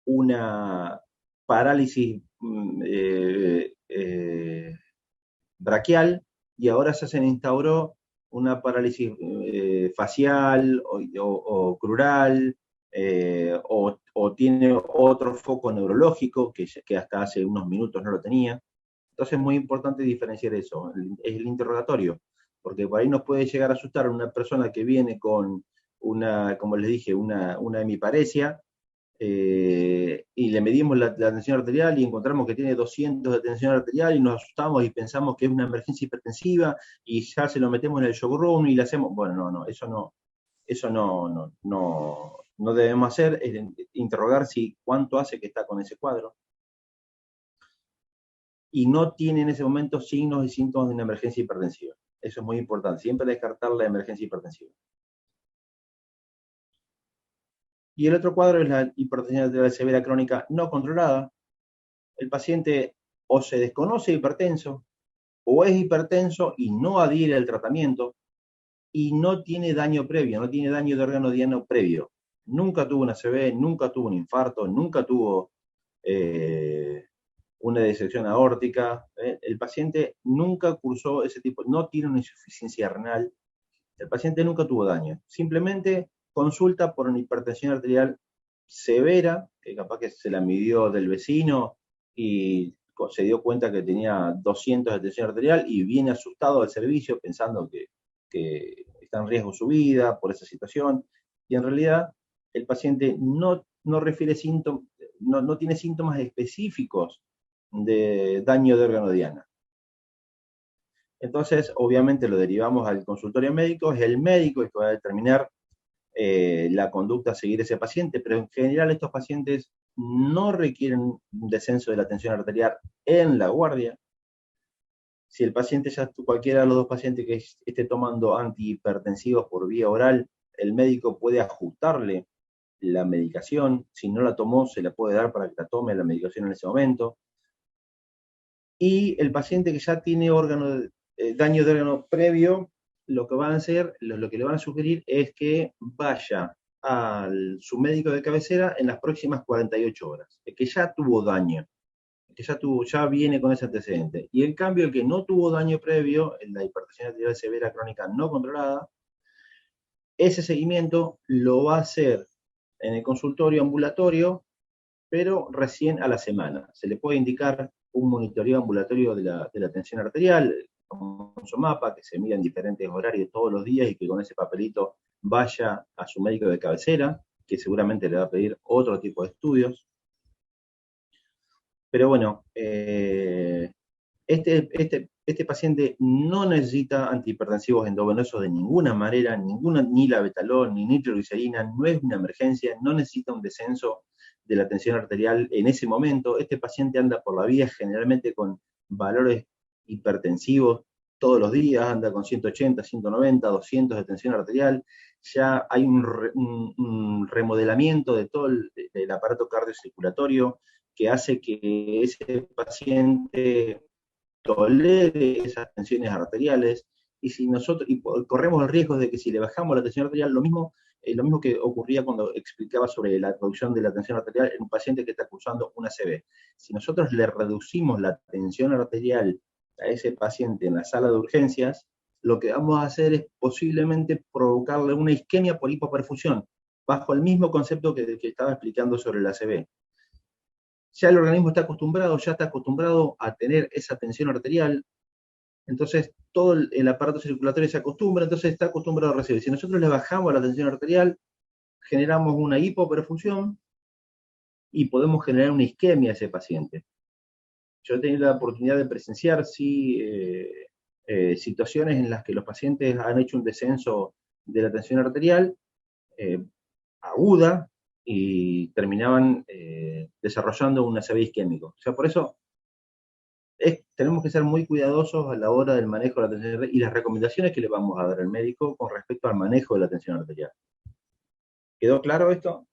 Speaker 1: una parálisis braquial y ahora se instauró una parálisis facial o crural o tiene otro foco neurológico que hasta hace unos minutos no lo tenía. Entonces es muy importante diferenciar eso, es el interrogatorio, porque por ahí nos puede llegar a asustar una persona que viene con una, como les dije, una hemiparesia, y le medimos la tensión arterial y encontramos que tiene 200 de tensión arterial y nos asustamos y pensamos que es una emergencia hipertensiva y ya se lo metemos en el shock room y le hacemos, bueno, eso no debemos hacer, es interrogar si cuánto hace que está con ese cuadro y no tiene en ese momento signos y síntomas de una emergencia hipertensiva. Eso es muy importante, siempre descartar la emergencia hipertensiva. Y el otro cuadro es la hipertensión arterial severa crónica no controlada. El paciente o se desconoce hipertenso, o es hipertenso y no adhiere al tratamiento, y no tiene daño previo, no tiene daño de órgano diano previo. Nunca tuvo una ACV, nunca tuvo un infarto, nunca tuvo una disección aórtica. El paciente nunca cursó ese tipo, no tiene una insuficiencia renal. El paciente nunca tuvo daño. Simplemente consulta por una hipertensión arterial severa, que capaz que se la midió del vecino y se dio cuenta que tenía 200 de tensión arterial y viene asustado al servicio pensando que está en riesgo su vida por esa situación. Y en realidad el paciente no refiere síntomas, no tiene síntomas específicos de daño de órgano diana. Entonces, obviamente lo derivamos al consultorio médico, es el médico el que va a determinar la conducta a seguir ese paciente, pero en general estos pacientes no requieren un descenso de la tensión arterial en la guardia. Si el paciente cualquiera de los dos pacientes que esté tomando antihipertensivos por vía oral, el médico puede ajustarle la medicación, si no la tomó se la puede dar para que la tome la medicación en ese momento. Y el paciente que ya tiene daño de órgano previo, lo que van a hacer, lo que le van a sugerir es que vaya a su médico de cabecera en las próximas 48 horas, el que ya tuvo daño, el que ya viene con ese antecedente. Y en cambio, el que no tuvo daño previo, en la hipertensión arterial severa crónica no controlada, ese seguimiento lo va a hacer en el consultorio ambulatorio, pero recién a la semana. Se le puede indicar un monitoreo ambulatorio de la tensión arterial, con su mapa, que se mide en diferentes horarios todos los días y que con ese papelito vaya a su médico de cabecera, que seguramente le va a pedir otro tipo de estudios. Pero bueno, este paciente no necesita antihipertensivos endovenosos de ninguna manera, ni la betalol, ni nitroglicerina, no es una emergencia, no necesita un descenso de la tensión arterial en ese momento. Este paciente anda por la vida generalmente con valores hipertensivos todos los días, anda con 180, 190, 200 de tensión arterial, ya hay un remodelamiento de todo el aparato cardiocirculatorio que hace que ese paciente tolere esas tensiones arteriales, y si nosotros corremos el riesgo de que si le bajamos la tensión arterial, lo mismo que ocurría cuando explicaba sobre la reducción de la tensión arterial en un paciente que está cursando una ACV. Si nosotros le reducimos la tensión arterial a ese paciente en la sala de urgencias, lo que vamos a hacer es posiblemente provocarle una isquemia por hipoperfusión, bajo el mismo concepto que estaba explicando sobre la ACV. Ya el organismo está acostumbrado a tener esa tensión arterial, entonces todo el aparato circulatorio se acostumbra, entonces está acostumbrado a recibir. Si nosotros le bajamos la tensión arterial, generamos una hipoperfusión y podemos generar una isquemia a ese paciente. Yo he tenido la oportunidad de presenciar, situaciones en las que los pacientes han hecho un descenso de la tensión arterial aguda y terminaban desarrollando un ACV isquémico. O sea, por eso tenemos que ser muy cuidadosos a la hora del manejo de la tensión arterial y las recomendaciones que le vamos a dar al médico con respecto al manejo de la tensión arterial. ¿Quedó claro esto?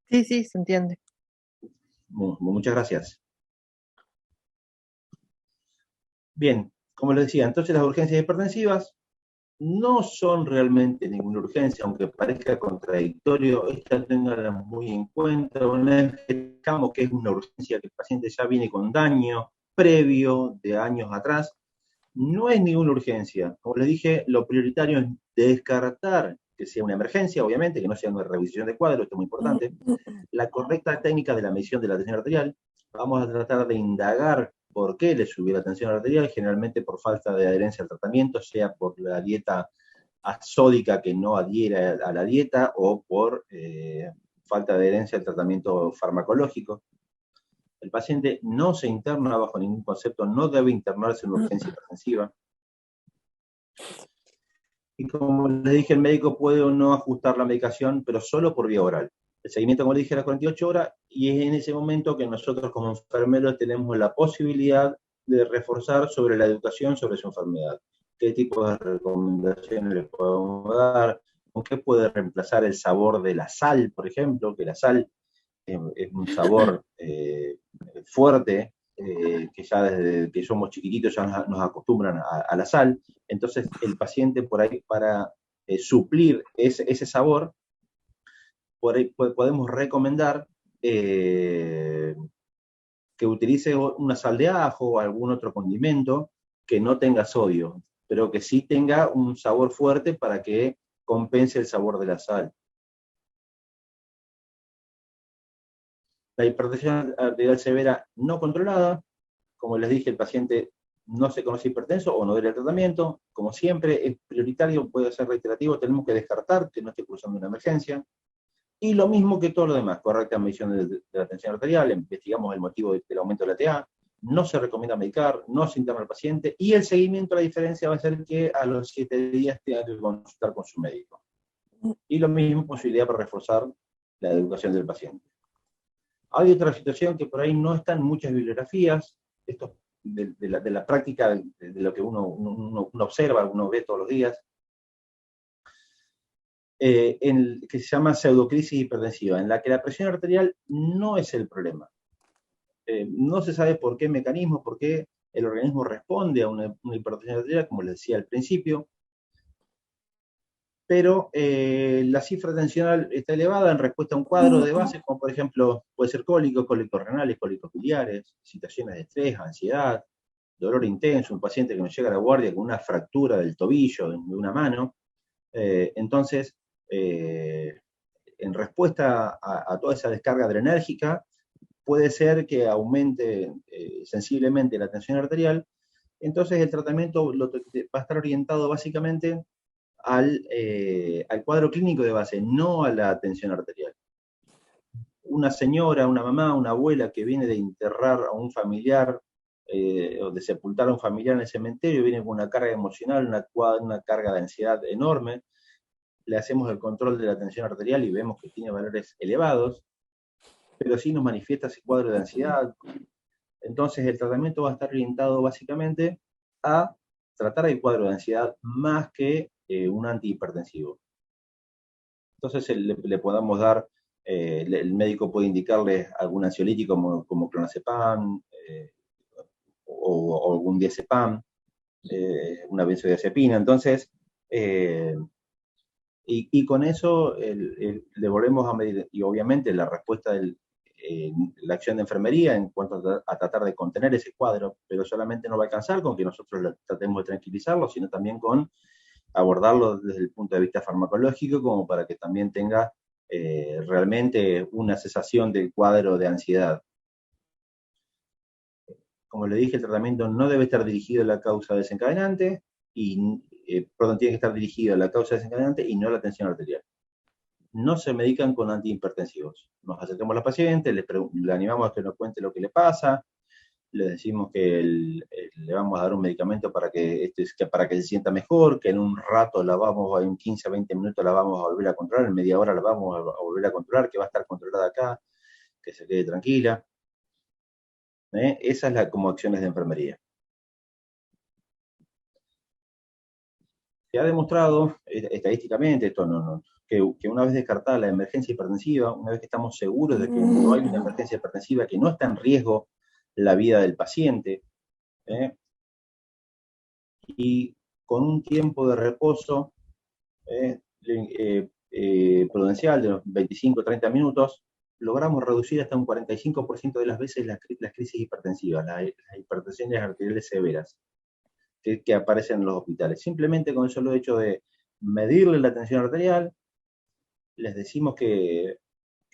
Speaker 2: Sí, sí, se entiende.
Speaker 1: Muchas gracias. Bien, como les decía, entonces las urgencias hipertensivas no son realmente ninguna urgencia, aunque parezca contradictorio, esta tenganla muy en cuenta. Una vez que digamos que es una urgencia, que el paciente ya viene con daño previo de años atrás, no es ninguna urgencia. Como les dije, lo prioritario es descartar que sea una emergencia, obviamente, que no sea una revisión de cuadro, esto es muy importante. La correcta técnica de la medición de la tensión arterial. Vamos a tratar de indagar por qué le subió la tensión arterial, generalmente por falta de adherencia al tratamiento, sea por la dieta sódica que no adhiere a la dieta o por falta de adherencia al tratamiento farmacológico. El paciente no se interna bajo ningún concepto, no debe internarse en una urgencia hipertensiva. Y como le dije, el médico puede o no ajustar la medicación, pero solo por vía oral. El seguimiento, como le dije, a las 48 horas, y es en ese momento que nosotros como enfermeros tenemos la posibilidad de reforzar sobre la educación sobre su enfermedad. ¿Qué tipo de recomendaciones le podemos dar? ¿Con qué puede reemplazar el sabor de la sal, por ejemplo? Que la sal es un sabor fuerte, que ya desde que somos chiquititos ya nos acostumbran a la sal. Entonces el paciente por ahí, para suplir ese sabor, por ahí podemos recomendar que utilice una sal de ajo o algún otro condimento que no tenga sodio, pero que sí tenga un sabor fuerte para que compense el sabor de la sal. La hipertensión arterial severa no controlada, como les dije, el paciente no se conoce hipertenso o no debe el tratamiento. Como siempre, es prioritario, puede ser reiterativo, tenemos que descartar que no esté cursando una emergencia. Y lo mismo que todo lo demás, correcta medición de la tensión arterial, investigamos el motivo del aumento de la TA, no se recomienda medicar, no se interna al paciente, y el seguimiento, la diferencia va a ser que a los 7 días tenga que consultar con su médico. Y lo mismo, posibilidad para reforzar la educación del paciente. Hay otra situación que por ahí no está en muchas bibliografías, esto de la práctica, de lo que uno observa, uno ve todos los días. que se llama pseudocrisis hipertensiva, en la que la presión arterial no es el problema. No se sabe por qué mecanismo, por qué el organismo responde a una hipertensión arterial, como les decía al principio, pero la cifra tensional está elevada en respuesta a un cuadro de base, como por ejemplo puede ser cólicos renales, cólicos biliares, situaciones de estrés, ansiedad, dolor intenso, un paciente que nos llega a la guardia con una fractura del tobillo de una mano. Entonces, en respuesta a toda esa descarga adrenérgica, puede ser que aumente sensiblemente la tensión arterial. Entonces el tratamiento va a estar orientado básicamente al cuadro clínico de base, no a la tensión arterial. Una señora, una mamá, una abuela que viene de enterrar a un familiar o de sepultar a un familiar en el cementerio, viene con una carga emocional, una carga de ansiedad enorme, le hacemos el control de la tensión arterial y vemos que tiene valores elevados, pero sí nos manifiesta ese cuadro de ansiedad. Entonces el tratamiento va a estar orientado básicamente a tratar el cuadro de ansiedad más que un antihipertensivo. Entonces le podamos dar, el médico puede indicarle algún ansiolítico como clonazepam o algún diazepam, una benzodiazepina. Entonces, y con eso le volvemos a medir, y obviamente la respuesta la acción de enfermería en cuanto a tratar de contener ese cuadro, pero solamente no va a alcanzar con que nosotros tratemos de tranquilizarlo, sino también con abordarlo desde el punto de vista farmacológico, como para que también tenga realmente una cesación del cuadro de ansiedad. Como le dije, el tratamiento no debe estar dirigido a la causa desencadenante, perdón, tiene que estar dirigido a la causa desencadenante y no a la tensión arterial. No se medican con antihipertensivos. Nos acercamos a la paciente, le animamos a que nos cuente lo que le pasa, le decimos que le vamos a dar un medicamento para que se sienta mejor, que en un rato en 15 a 20 minutos la vamos a volver a controlar, en media hora la vamos a volver a controlar, que va a estar controlada acá, que se quede tranquila. Esa es como acciones de enfermería. Se ha demostrado estadísticamente, que una vez descartada la emergencia hipertensiva, una vez que estamos seguros de que no hay una emergencia hipertensiva, que no está en riesgo la vida del paciente, y con un tiempo de reposo prudencial de los 25-30 minutos, logramos reducir hasta un 45% de las veces las crisis hipertensivas, las hipertensiones arteriales severas que aparecen en los hospitales. Simplemente con el solo hecho de medirle la tensión arterial, les decimos que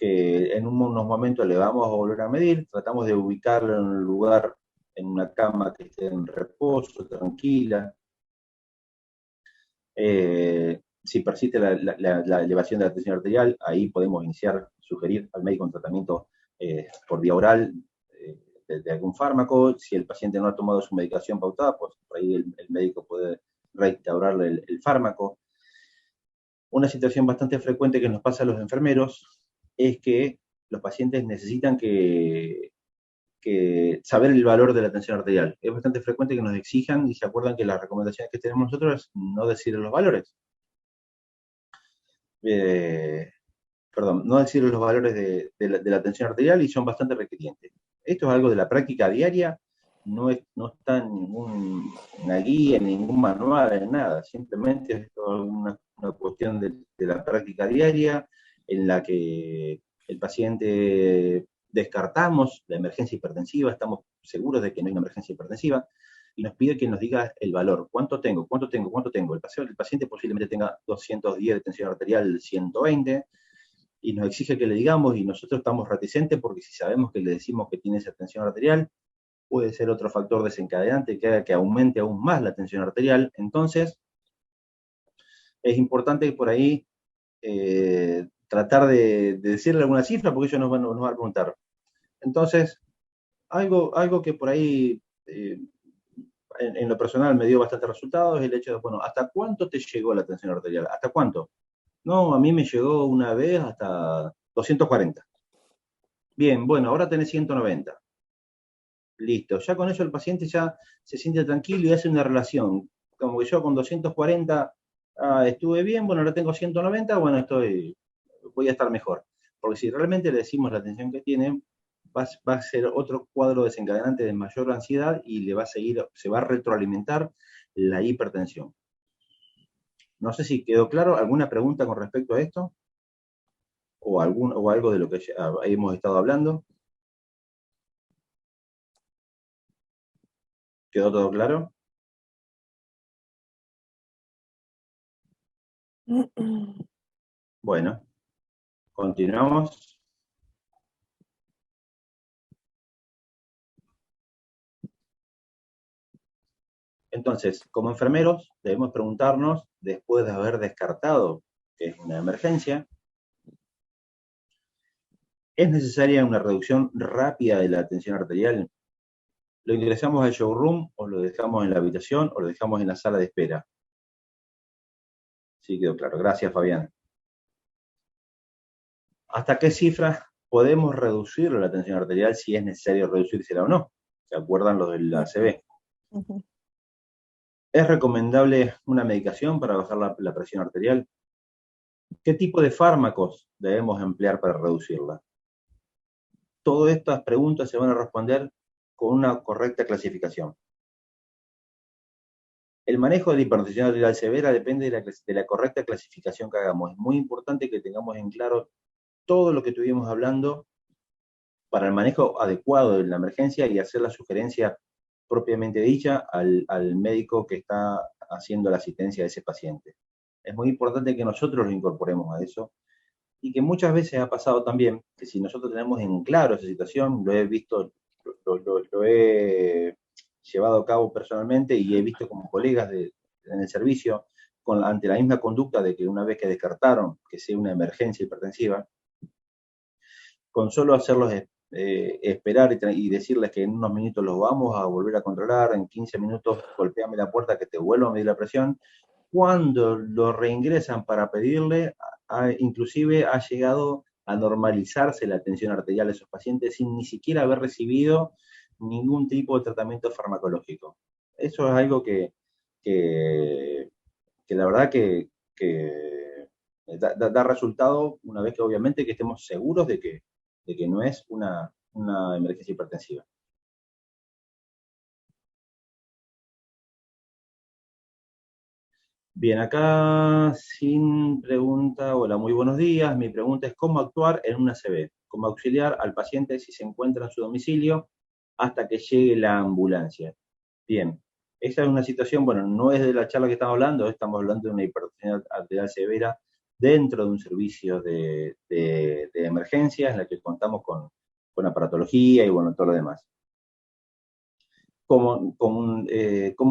Speaker 1: en unos momentos le vamos a volver a medir, tratamos de ubicarlo en un lugar, en una cama que esté en reposo, tranquila. Si persiste la elevación de la tensión arterial, ahí podemos sugerir al médico un tratamiento por vía oral de algún fármaco. Si el paciente no ha tomado su medicación pautada, pues por ahí el médico puede reinstaurarle el fármaco. Una situación bastante frecuente que nos pasa a los enfermeros es que los pacientes necesitan saber el valor de la tensión arterial. Es bastante frecuente que nos exijan y se acuerdan que las recomendaciones que tenemos nosotros es no decir los valores. No decir los valores de la tensión arterial, y son bastante requirientes. Esto es algo de la práctica diaria, no está en ninguna guía, en ningún manual, en nada. Simplemente es una cuestión de la práctica diaria en la que el paciente descartamos la emergencia hipertensiva, estamos seguros de que no hay una emergencia hipertensiva, y nos pide que nos diga el valor. ¿Cuánto tengo? El paciente posiblemente tenga 210 de tensión arterial, 120, y nos exige que le digamos, y nosotros estamos reticentes porque si sabemos que le decimos que tiene esa tensión arterial, puede ser otro factor desencadenante que haga que aumente aún más la tensión arterial. Entonces, es importante por ahí tratar de decirle alguna cifra, porque ellos nos van a preguntar. Entonces, algo que por ahí en lo personal me dio bastante resultado es el hecho de, bueno, ¿hasta cuánto te llegó la tensión arterial? ¿Hasta cuánto? No, a mí me llegó una vez hasta 240. Bien, bueno, ahora tenés 190. Listo, ya con eso el paciente ya se siente tranquilo y hace una relación. Como que yo con 240 estuve bien, bueno, ahora tengo 190, bueno, voy a estar mejor. Porque si realmente le decimos la tensión que tiene, va a ser otro cuadro desencadenante de mayor ansiedad y se va a retroalimentar la hipertensión. No sé si quedó claro. ¿Alguna pregunta con respecto a esto? ¿O algo de lo que ya hemos estado hablando? ¿Quedó todo claro? Bueno, continuamos. Entonces, como enfermeros, debemos preguntarnos, después de haber descartado que es una emergencia, ¿es necesaria una reducción rápida de la tensión arterial? ¿Lo ingresamos al showroom o lo dejamos en la habitación o lo dejamos en la sala de espera? Sí, quedó claro. Gracias, Fabián. ¿Hasta qué cifra podemos reducir la tensión arterial si es necesario reducírsela o no? ¿Se acuerdan los del ACV?
Speaker 2: Ujú.
Speaker 1: ¿Es recomendable una medicación para bajar la presión arterial? ¿Qué tipo de fármacos debemos emplear para reducirla? Todas estas preguntas se van a responder con una correcta clasificación. El manejo de la hipertensión arterial severa depende de la correcta clasificación que hagamos. Es muy importante que tengamos en claro todo lo que estuvimos hablando para el manejo adecuado de la emergencia y hacer la sugerencia propiamente dicha al médico que está haciendo la asistencia de ese paciente. Es muy importante que nosotros lo incorporemos a eso y que muchas veces ha pasado también que si nosotros tenemos en claro esa situación, lo he visto, lo he llevado a cabo personalmente y he visto como colegas en el servicio ante la misma conducta de que una vez que descartaron que sea una emergencia hipertensiva, con solo hacerlos esperar y decirles que en unos minutos los vamos a volver a controlar, en 15 minutos golpeame la puerta que te vuelvo a medir la presión, cuando lo reingresan para pedirle, inclusive ha llegado a normalizarse la tensión arterial de esos pacientes sin ni siquiera haber recibido ningún tipo de tratamiento farmacológico. Eso es algo que, que la verdad que da resultado una vez que obviamente que estemos seguros de que no es una emergencia hipertensiva. Bien, acá sin pregunta, hola, muy buenos días. Mi pregunta es cómo actuar en una ACV, cómo auxiliar al paciente si se encuentra en su domicilio hasta que llegue la ambulancia. Bien, esa es una situación, bueno, no es de la charla que estamos hablando de una hipertensión arterial severa dentro de un servicio de emergencias en la que contamos con aparatología y bueno, todo lo demás. ¿Cómo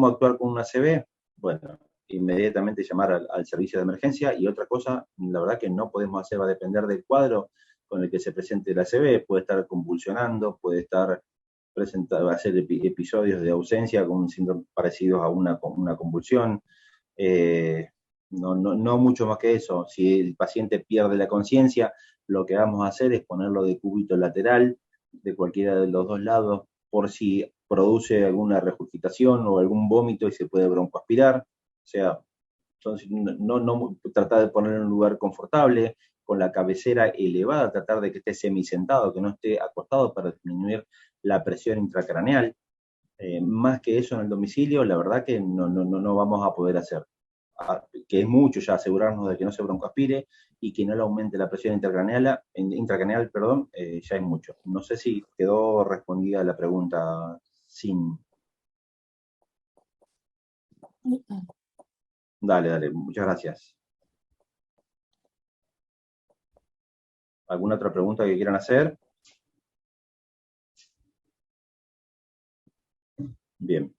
Speaker 1: actuar con una ACV? Bueno, inmediatamente llamar al servicio de emergencia y otra cosa, la verdad que no podemos hacer, va a depender del cuadro con el que se presente la ACV, puede estar convulsionando, puede estar va a hacer episodios de ausencia con síntomas parecidos a una convulsión, no mucho más que eso. Si el paciente pierde la conciencia, lo que vamos a hacer es ponerlo de cúbito lateral de cualquiera de los dos lados por si produce alguna regurgitación o algún vómito y se puede broncoaspirar. O sea, entonces tratar de ponerlo en un lugar confortable, con la cabecera elevada, tratar de que esté semisentado, que no esté acostado para disminuir la presión intracraneal. Más que eso en el domicilio, la verdad que no vamos a poder hacer. Que es mucho ya asegurarnos de que no se broncoaspire y que no le aumente la presión intracraneal, perdón, ya es mucho. No sé si quedó respondida la pregunta sin... Dale, muchas gracias. ¿Alguna otra pregunta que quieran hacer? Bien.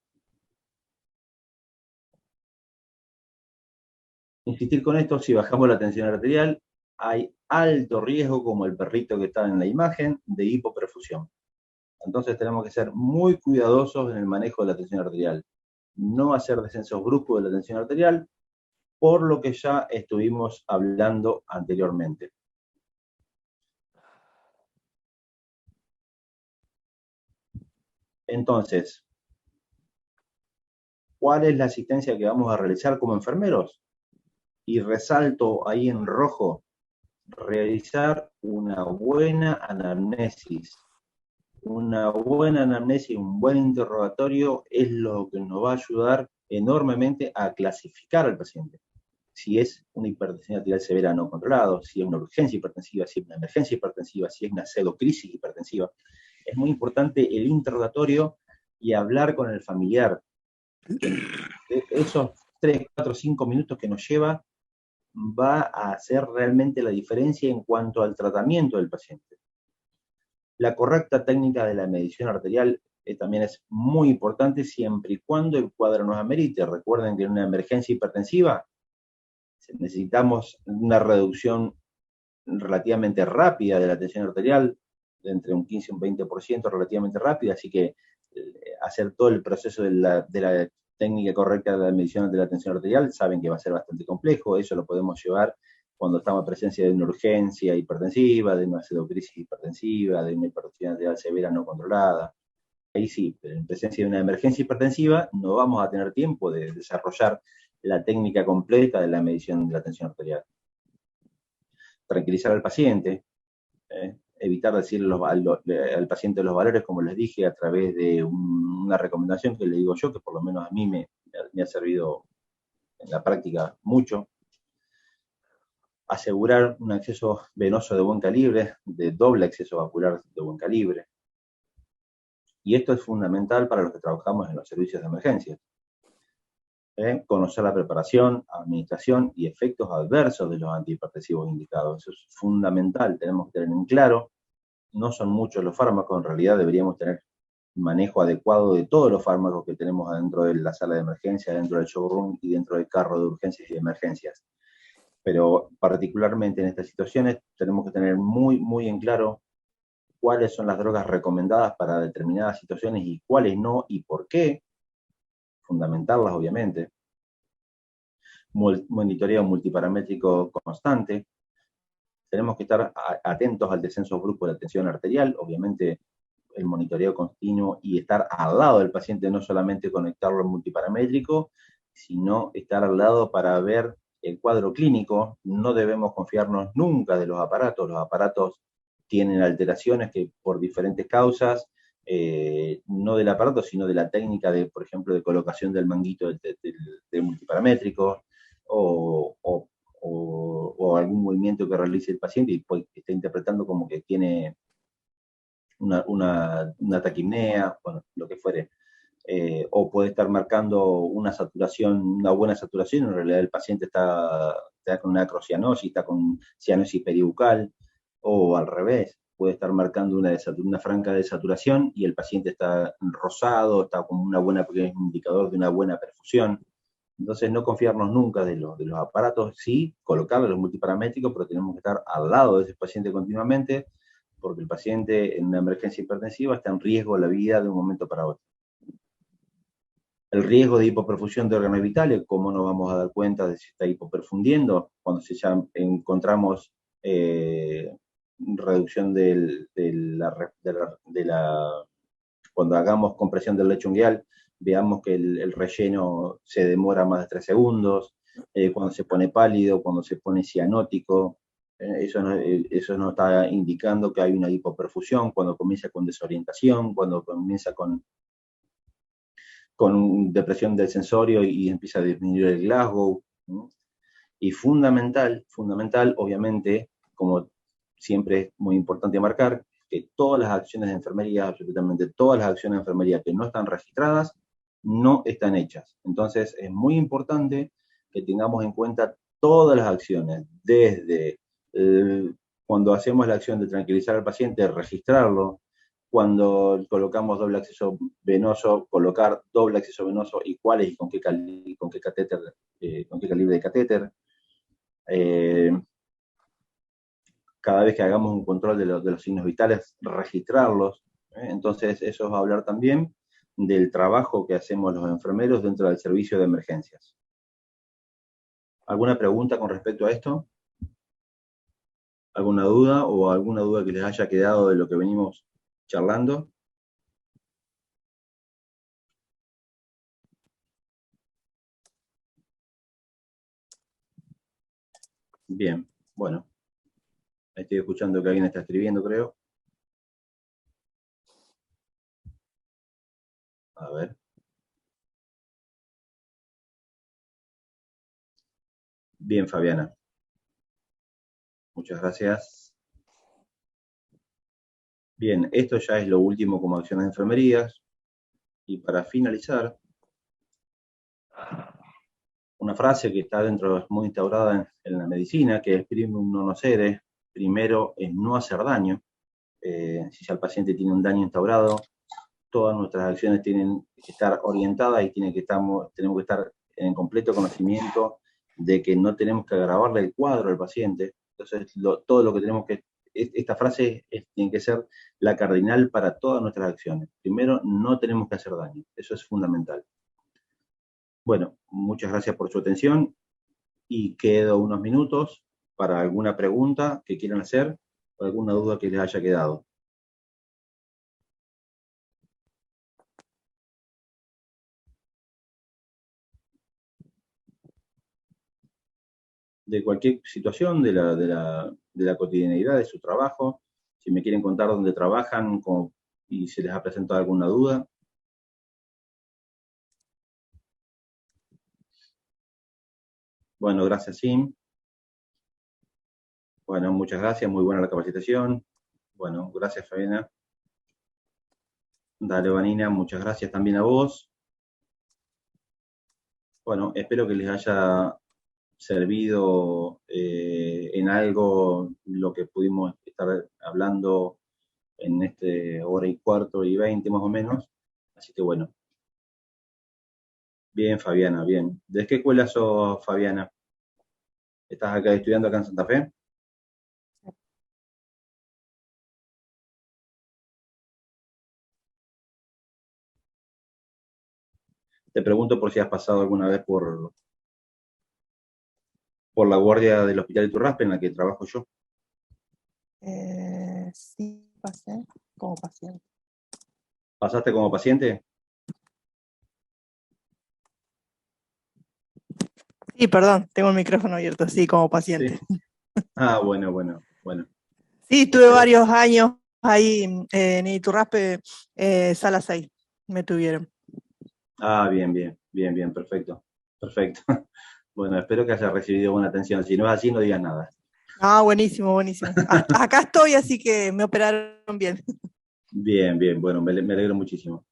Speaker 1: Insistir con esto, si bajamos la tensión arterial, hay alto riesgo, como el perrito que está en la imagen, de hipoperfusión. Entonces tenemos que ser muy cuidadosos en el manejo de la tensión arterial. No hacer descensos bruscos de la tensión arterial, por lo que ya estuvimos hablando anteriormente. Entonces, ¿cuál es la asistencia que vamos a realizar como enfermeros? y resalto ahí en rojo, realizar una buena anamnesis. Una buena anamnesis, un buen interrogatorio es lo que nos va a ayudar enormemente a clasificar al paciente. Si es una hipertensión arterial severa no controlada, si es una urgencia hipertensiva, si es una emergencia hipertensiva, si es una pseudocrisis hipertensiva. Es muy importante el interrogatorio y hablar con el familiar. Esos 3, 4, 5 minutos que nos lleva va a hacer realmente la diferencia en cuanto al tratamiento del paciente. La correcta técnica de la medición arterial también es muy importante siempre y cuando el cuadro nos amerite. Recuerden que en una emergencia hipertensiva necesitamos una reducción relativamente rápida de la tensión arterial, de entre un 15 y un 20% relativamente rápida, así que hacer todo el proceso de la técnica correcta de la medición de la tensión arterial, saben que va a ser bastante complejo, eso lo podemos llevar cuando estamos en presencia de una urgencia hipertensiva, de una pseudocrisis hipertensiva, de una hipertensión arterial severa no controlada. Ahí sí, pero en presencia de una emergencia hipertensiva no vamos a tener tiempo de desarrollar la técnica completa de la medición de la tensión arterial. Tranquilizar al paciente, evitar decirle al paciente los valores, como les dije, a través de una recomendación que le digo yo, que por lo menos a mí me ha servido en la práctica mucho. Asegurar un acceso venoso de buen calibre, de doble acceso vascular de buen calibre. Y esto es fundamental para los que trabajamos en los servicios de emergencia. Conocer la preparación, administración y efectos adversos de los antihipertensivos indicados. Eso es fundamental, tenemos que tener en claro. No son muchos los fármacos, en realidad deberíamos tener manejo adecuado de todos los fármacos que tenemos dentro de la sala de emergencia, dentro del showroom y dentro del carro de urgencias y de emergencias. Pero particularmente en estas situaciones tenemos que tener muy en claro cuáles son las drogas recomendadas para determinadas situaciones y cuáles no y por qué, fundamentarlas obviamente. Monitoreo multiparamétrico constante. Tenemos que estar atentos al descenso brusco de la tensión arterial, obviamente el monitoreo continuo y estar al lado del paciente, no solamente conectarlo al multiparamétrico, sino estar al lado para ver el cuadro clínico. No debemos confiarnos nunca de los aparatos tienen alteraciones que por diferentes causas, no del aparato, sino de la técnica de, por ejemplo, de colocación del manguito del multiparamétrico, o algún movimiento que realice el paciente y pues, está interpretando como que tiene una taquipnea, bueno, lo que fuere. O puede estar marcando una saturación, una buena saturación, en realidad el paciente está con una acrocianosis, está con cianosis peribucal, o al revés, puede estar marcando una franca desaturación y el paciente está rosado, está con una buena, porque es un indicador de una buena perfusión. Entonces no confiarnos nunca de los aparatos, sí, colocarle los multiparamétricos, pero tenemos que estar al lado de ese paciente continuamente, porque el paciente en una emergencia hipertensiva está en riesgo la vida de un momento para otro. El riesgo de hipoperfusión de órganos vitales, ¿cómo nos vamos a dar cuenta de si está hipoperfundiendo? Cuando ya encontramos reducción cuando hagamos compresión del lecho ungueal, veamos que el relleno se demora más de 3 segundos, cuando se pone pálido, cuando se pone cianótico, eso nos está indicando que hay una hipoperfusión, cuando comienza con desorientación, cuando comienza con depresión del sensorio y empieza a disminuir el Glasgow. Y fundamental, obviamente, como siempre es muy importante marcar, que todas las acciones de enfermería, absolutamente todas las acciones de enfermería que no están registradas, no están hechas. Entonces es muy importante que tengamos en cuenta todas las acciones, desde cuando hacemos la acción de tranquilizar al paciente, registrarlo, cuando colocamos doble acceso venoso, colocar doble acceso venoso y cuáles y con qué catéter, con qué calibre de catéter. Cada vez que hagamos un control de los signos vitales, registrarlos. Entonces, eso va a hablar también del trabajo que hacemos los enfermeros dentro del servicio de emergencias. ¿Alguna pregunta con respecto a esto? ¿Alguna duda o alguna duda que les haya quedado de lo que venimos charlando? Bien, bueno. Estoy escuchando que alguien está escribiendo, creo. A ver. Bien, Fabiana. Muchas gracias. Bien, esto ya es lo último como acciones de enfermerías. Y para finalizar, una frase que está dentro, muy instaurada en la medicina, que es primum non nocere, primero es no hacer daño. Si ya el paciente tiene un daño instaurado, todas nuestras acciones tienen que estar orientadas y tenemos que estar en completo conocimiento de que no tenemos que agravarle el cuadro al paciente. Entonces, todo lo que tenemos que... Esta frase tiene que ser la cardinal para todas nuestras acciones. Primero, no tenemos que hacer daño. Eso es fundamental. Bueno, muchas gracias por su atención y quedo unos minutos para alguna pregunta que quieran hacer o alguna duda que les haya quedado. De cualquier situación de la cotidianeidad de su trabajo, si me quieren contar dónde trabajan y se les ha presentado alguna duda. Bueno, gracias, Sim. Bueno, muchas gracias, muy buena la capacitación. Bueno, gracias, Fabiana. Dale, Vanina, muchas gracias también a vos. Bueno, espero que les haya servido en algo lo que pudimos estar hablando en este hora y cuarto y 20 más o menos. Así que bueno. Bien, Fabiana, bien. ¿De qué escuela sos, Fabiana? ¿Estás acá estudiando acá en Santa Fe? Te pregunto por si has pasado alguna vez por la guardia del Hospital de Turraspe, en la que trabajo yo.
Speaker 2: Sí, pasé como paciente.
Speaker 1: ¿Pasaste como paciente?
Speaker 2: Sí, perdón, tengo el micrófono abierto, sí, como paciente.
Speaker 1: Sí. Ah, bueno.
Speaker 2: Sí, tuve varios años ahí en Iturraspe, sala 6, me tuvieron.
Speaker 1: Ah, bien, perfecto. Bueno, espero que hayas recibido buena atención. Si no es así, no digas nada.
Speaker 2: Ah, buenísimo. Acá estoy, así que me operaron bien.
Speaker 1: Bien, bueno, me alegro muchísimo.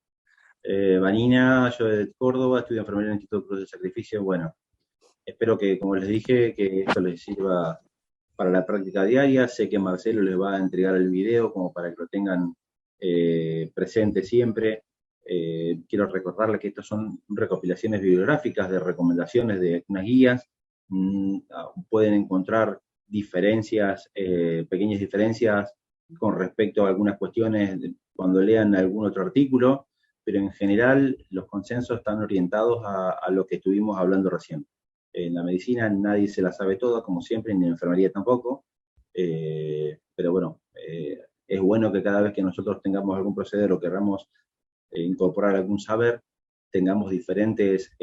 Speaker 1: Vanina, yo de Córdoba, estudio enfermería en el Instituto Cruz del Sacrificio. Bueno, espero que, como les dije, que esto les sirva para la práctica diaria. Sé que Marcelo les va a entregar el video como para que lo tengan presente siempre. Quiero recordarles que estas son recopilaciones bibliográficas de recomendaciones de unas guías. Pueden encontrar diferencias, pequeñas diferencias con respecto a algunas cuestiones cuando lean algún otro artículo, pero en general los consensos están orientados a lo que estuvimos hablando recién. En la medicina nadie se la sabe toda, como siempre, ni en enfermería tampoco, pero bueno, es bueno que cada vez que nosotros tengamos algún proceder o queramos incorporar algún saber, tengamos diferentes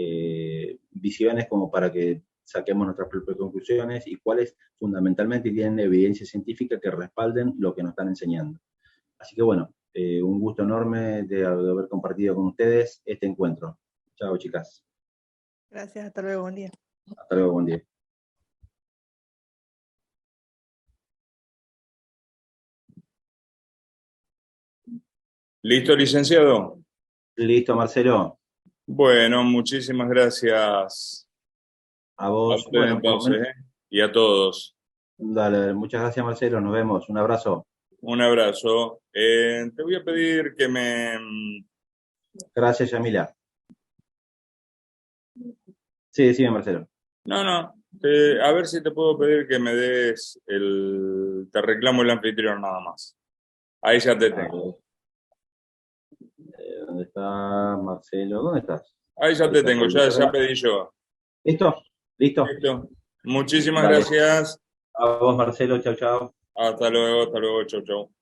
Speaker 1: visiones como para que saquemos nuestras propias conclusiones y cuáles fundamentalmente tienen evidencia científica que respalden lo que nos están enseñando. Así que bueno, un gusto enorme de haber compartido con ustedes este encuentro. Chao, chicas.
Speaker 2: Gracias, hasta luego, buen día.
Speaker 1: Hasta luego, buen día.
Speaker 4: ¿Listo, licenciado?
Speaker 1: Listo, Marcelo.
Speaker 4: Bueno, muchísimas gracias
Speaker 1: A vos.
Speaker 4: a usted entonces, y a todos.
Speaker 1: Dale, muchas gracias, Marcelo. Nos vemos. Un abrazo.
Speaker 4: Un abrazo. Te voy a pedir que me...
Speaker 1: Gracias, Yamila. Sí, decime, Marcelo.
Speaker 4: No, a ver si te puedo pedir que me des te reclamo el anfitrión nada más. Ahí ya te tengo.
Speaker 1: ¿Dónde está Marcelo? ¿Dónde estás?
Speaker 4: Ahí ya te tengo, ya pedí yo.
Speaker 1: ¿Listo? ¿Listo?
Speaker 4: Listo. Muchísimas
Speaker 1: Dale.
Speaker 4: gracias.
Speaker 1: A vos, Marcelo. Chau, chau.
Speaker 4: Hasta luego, chau, chau.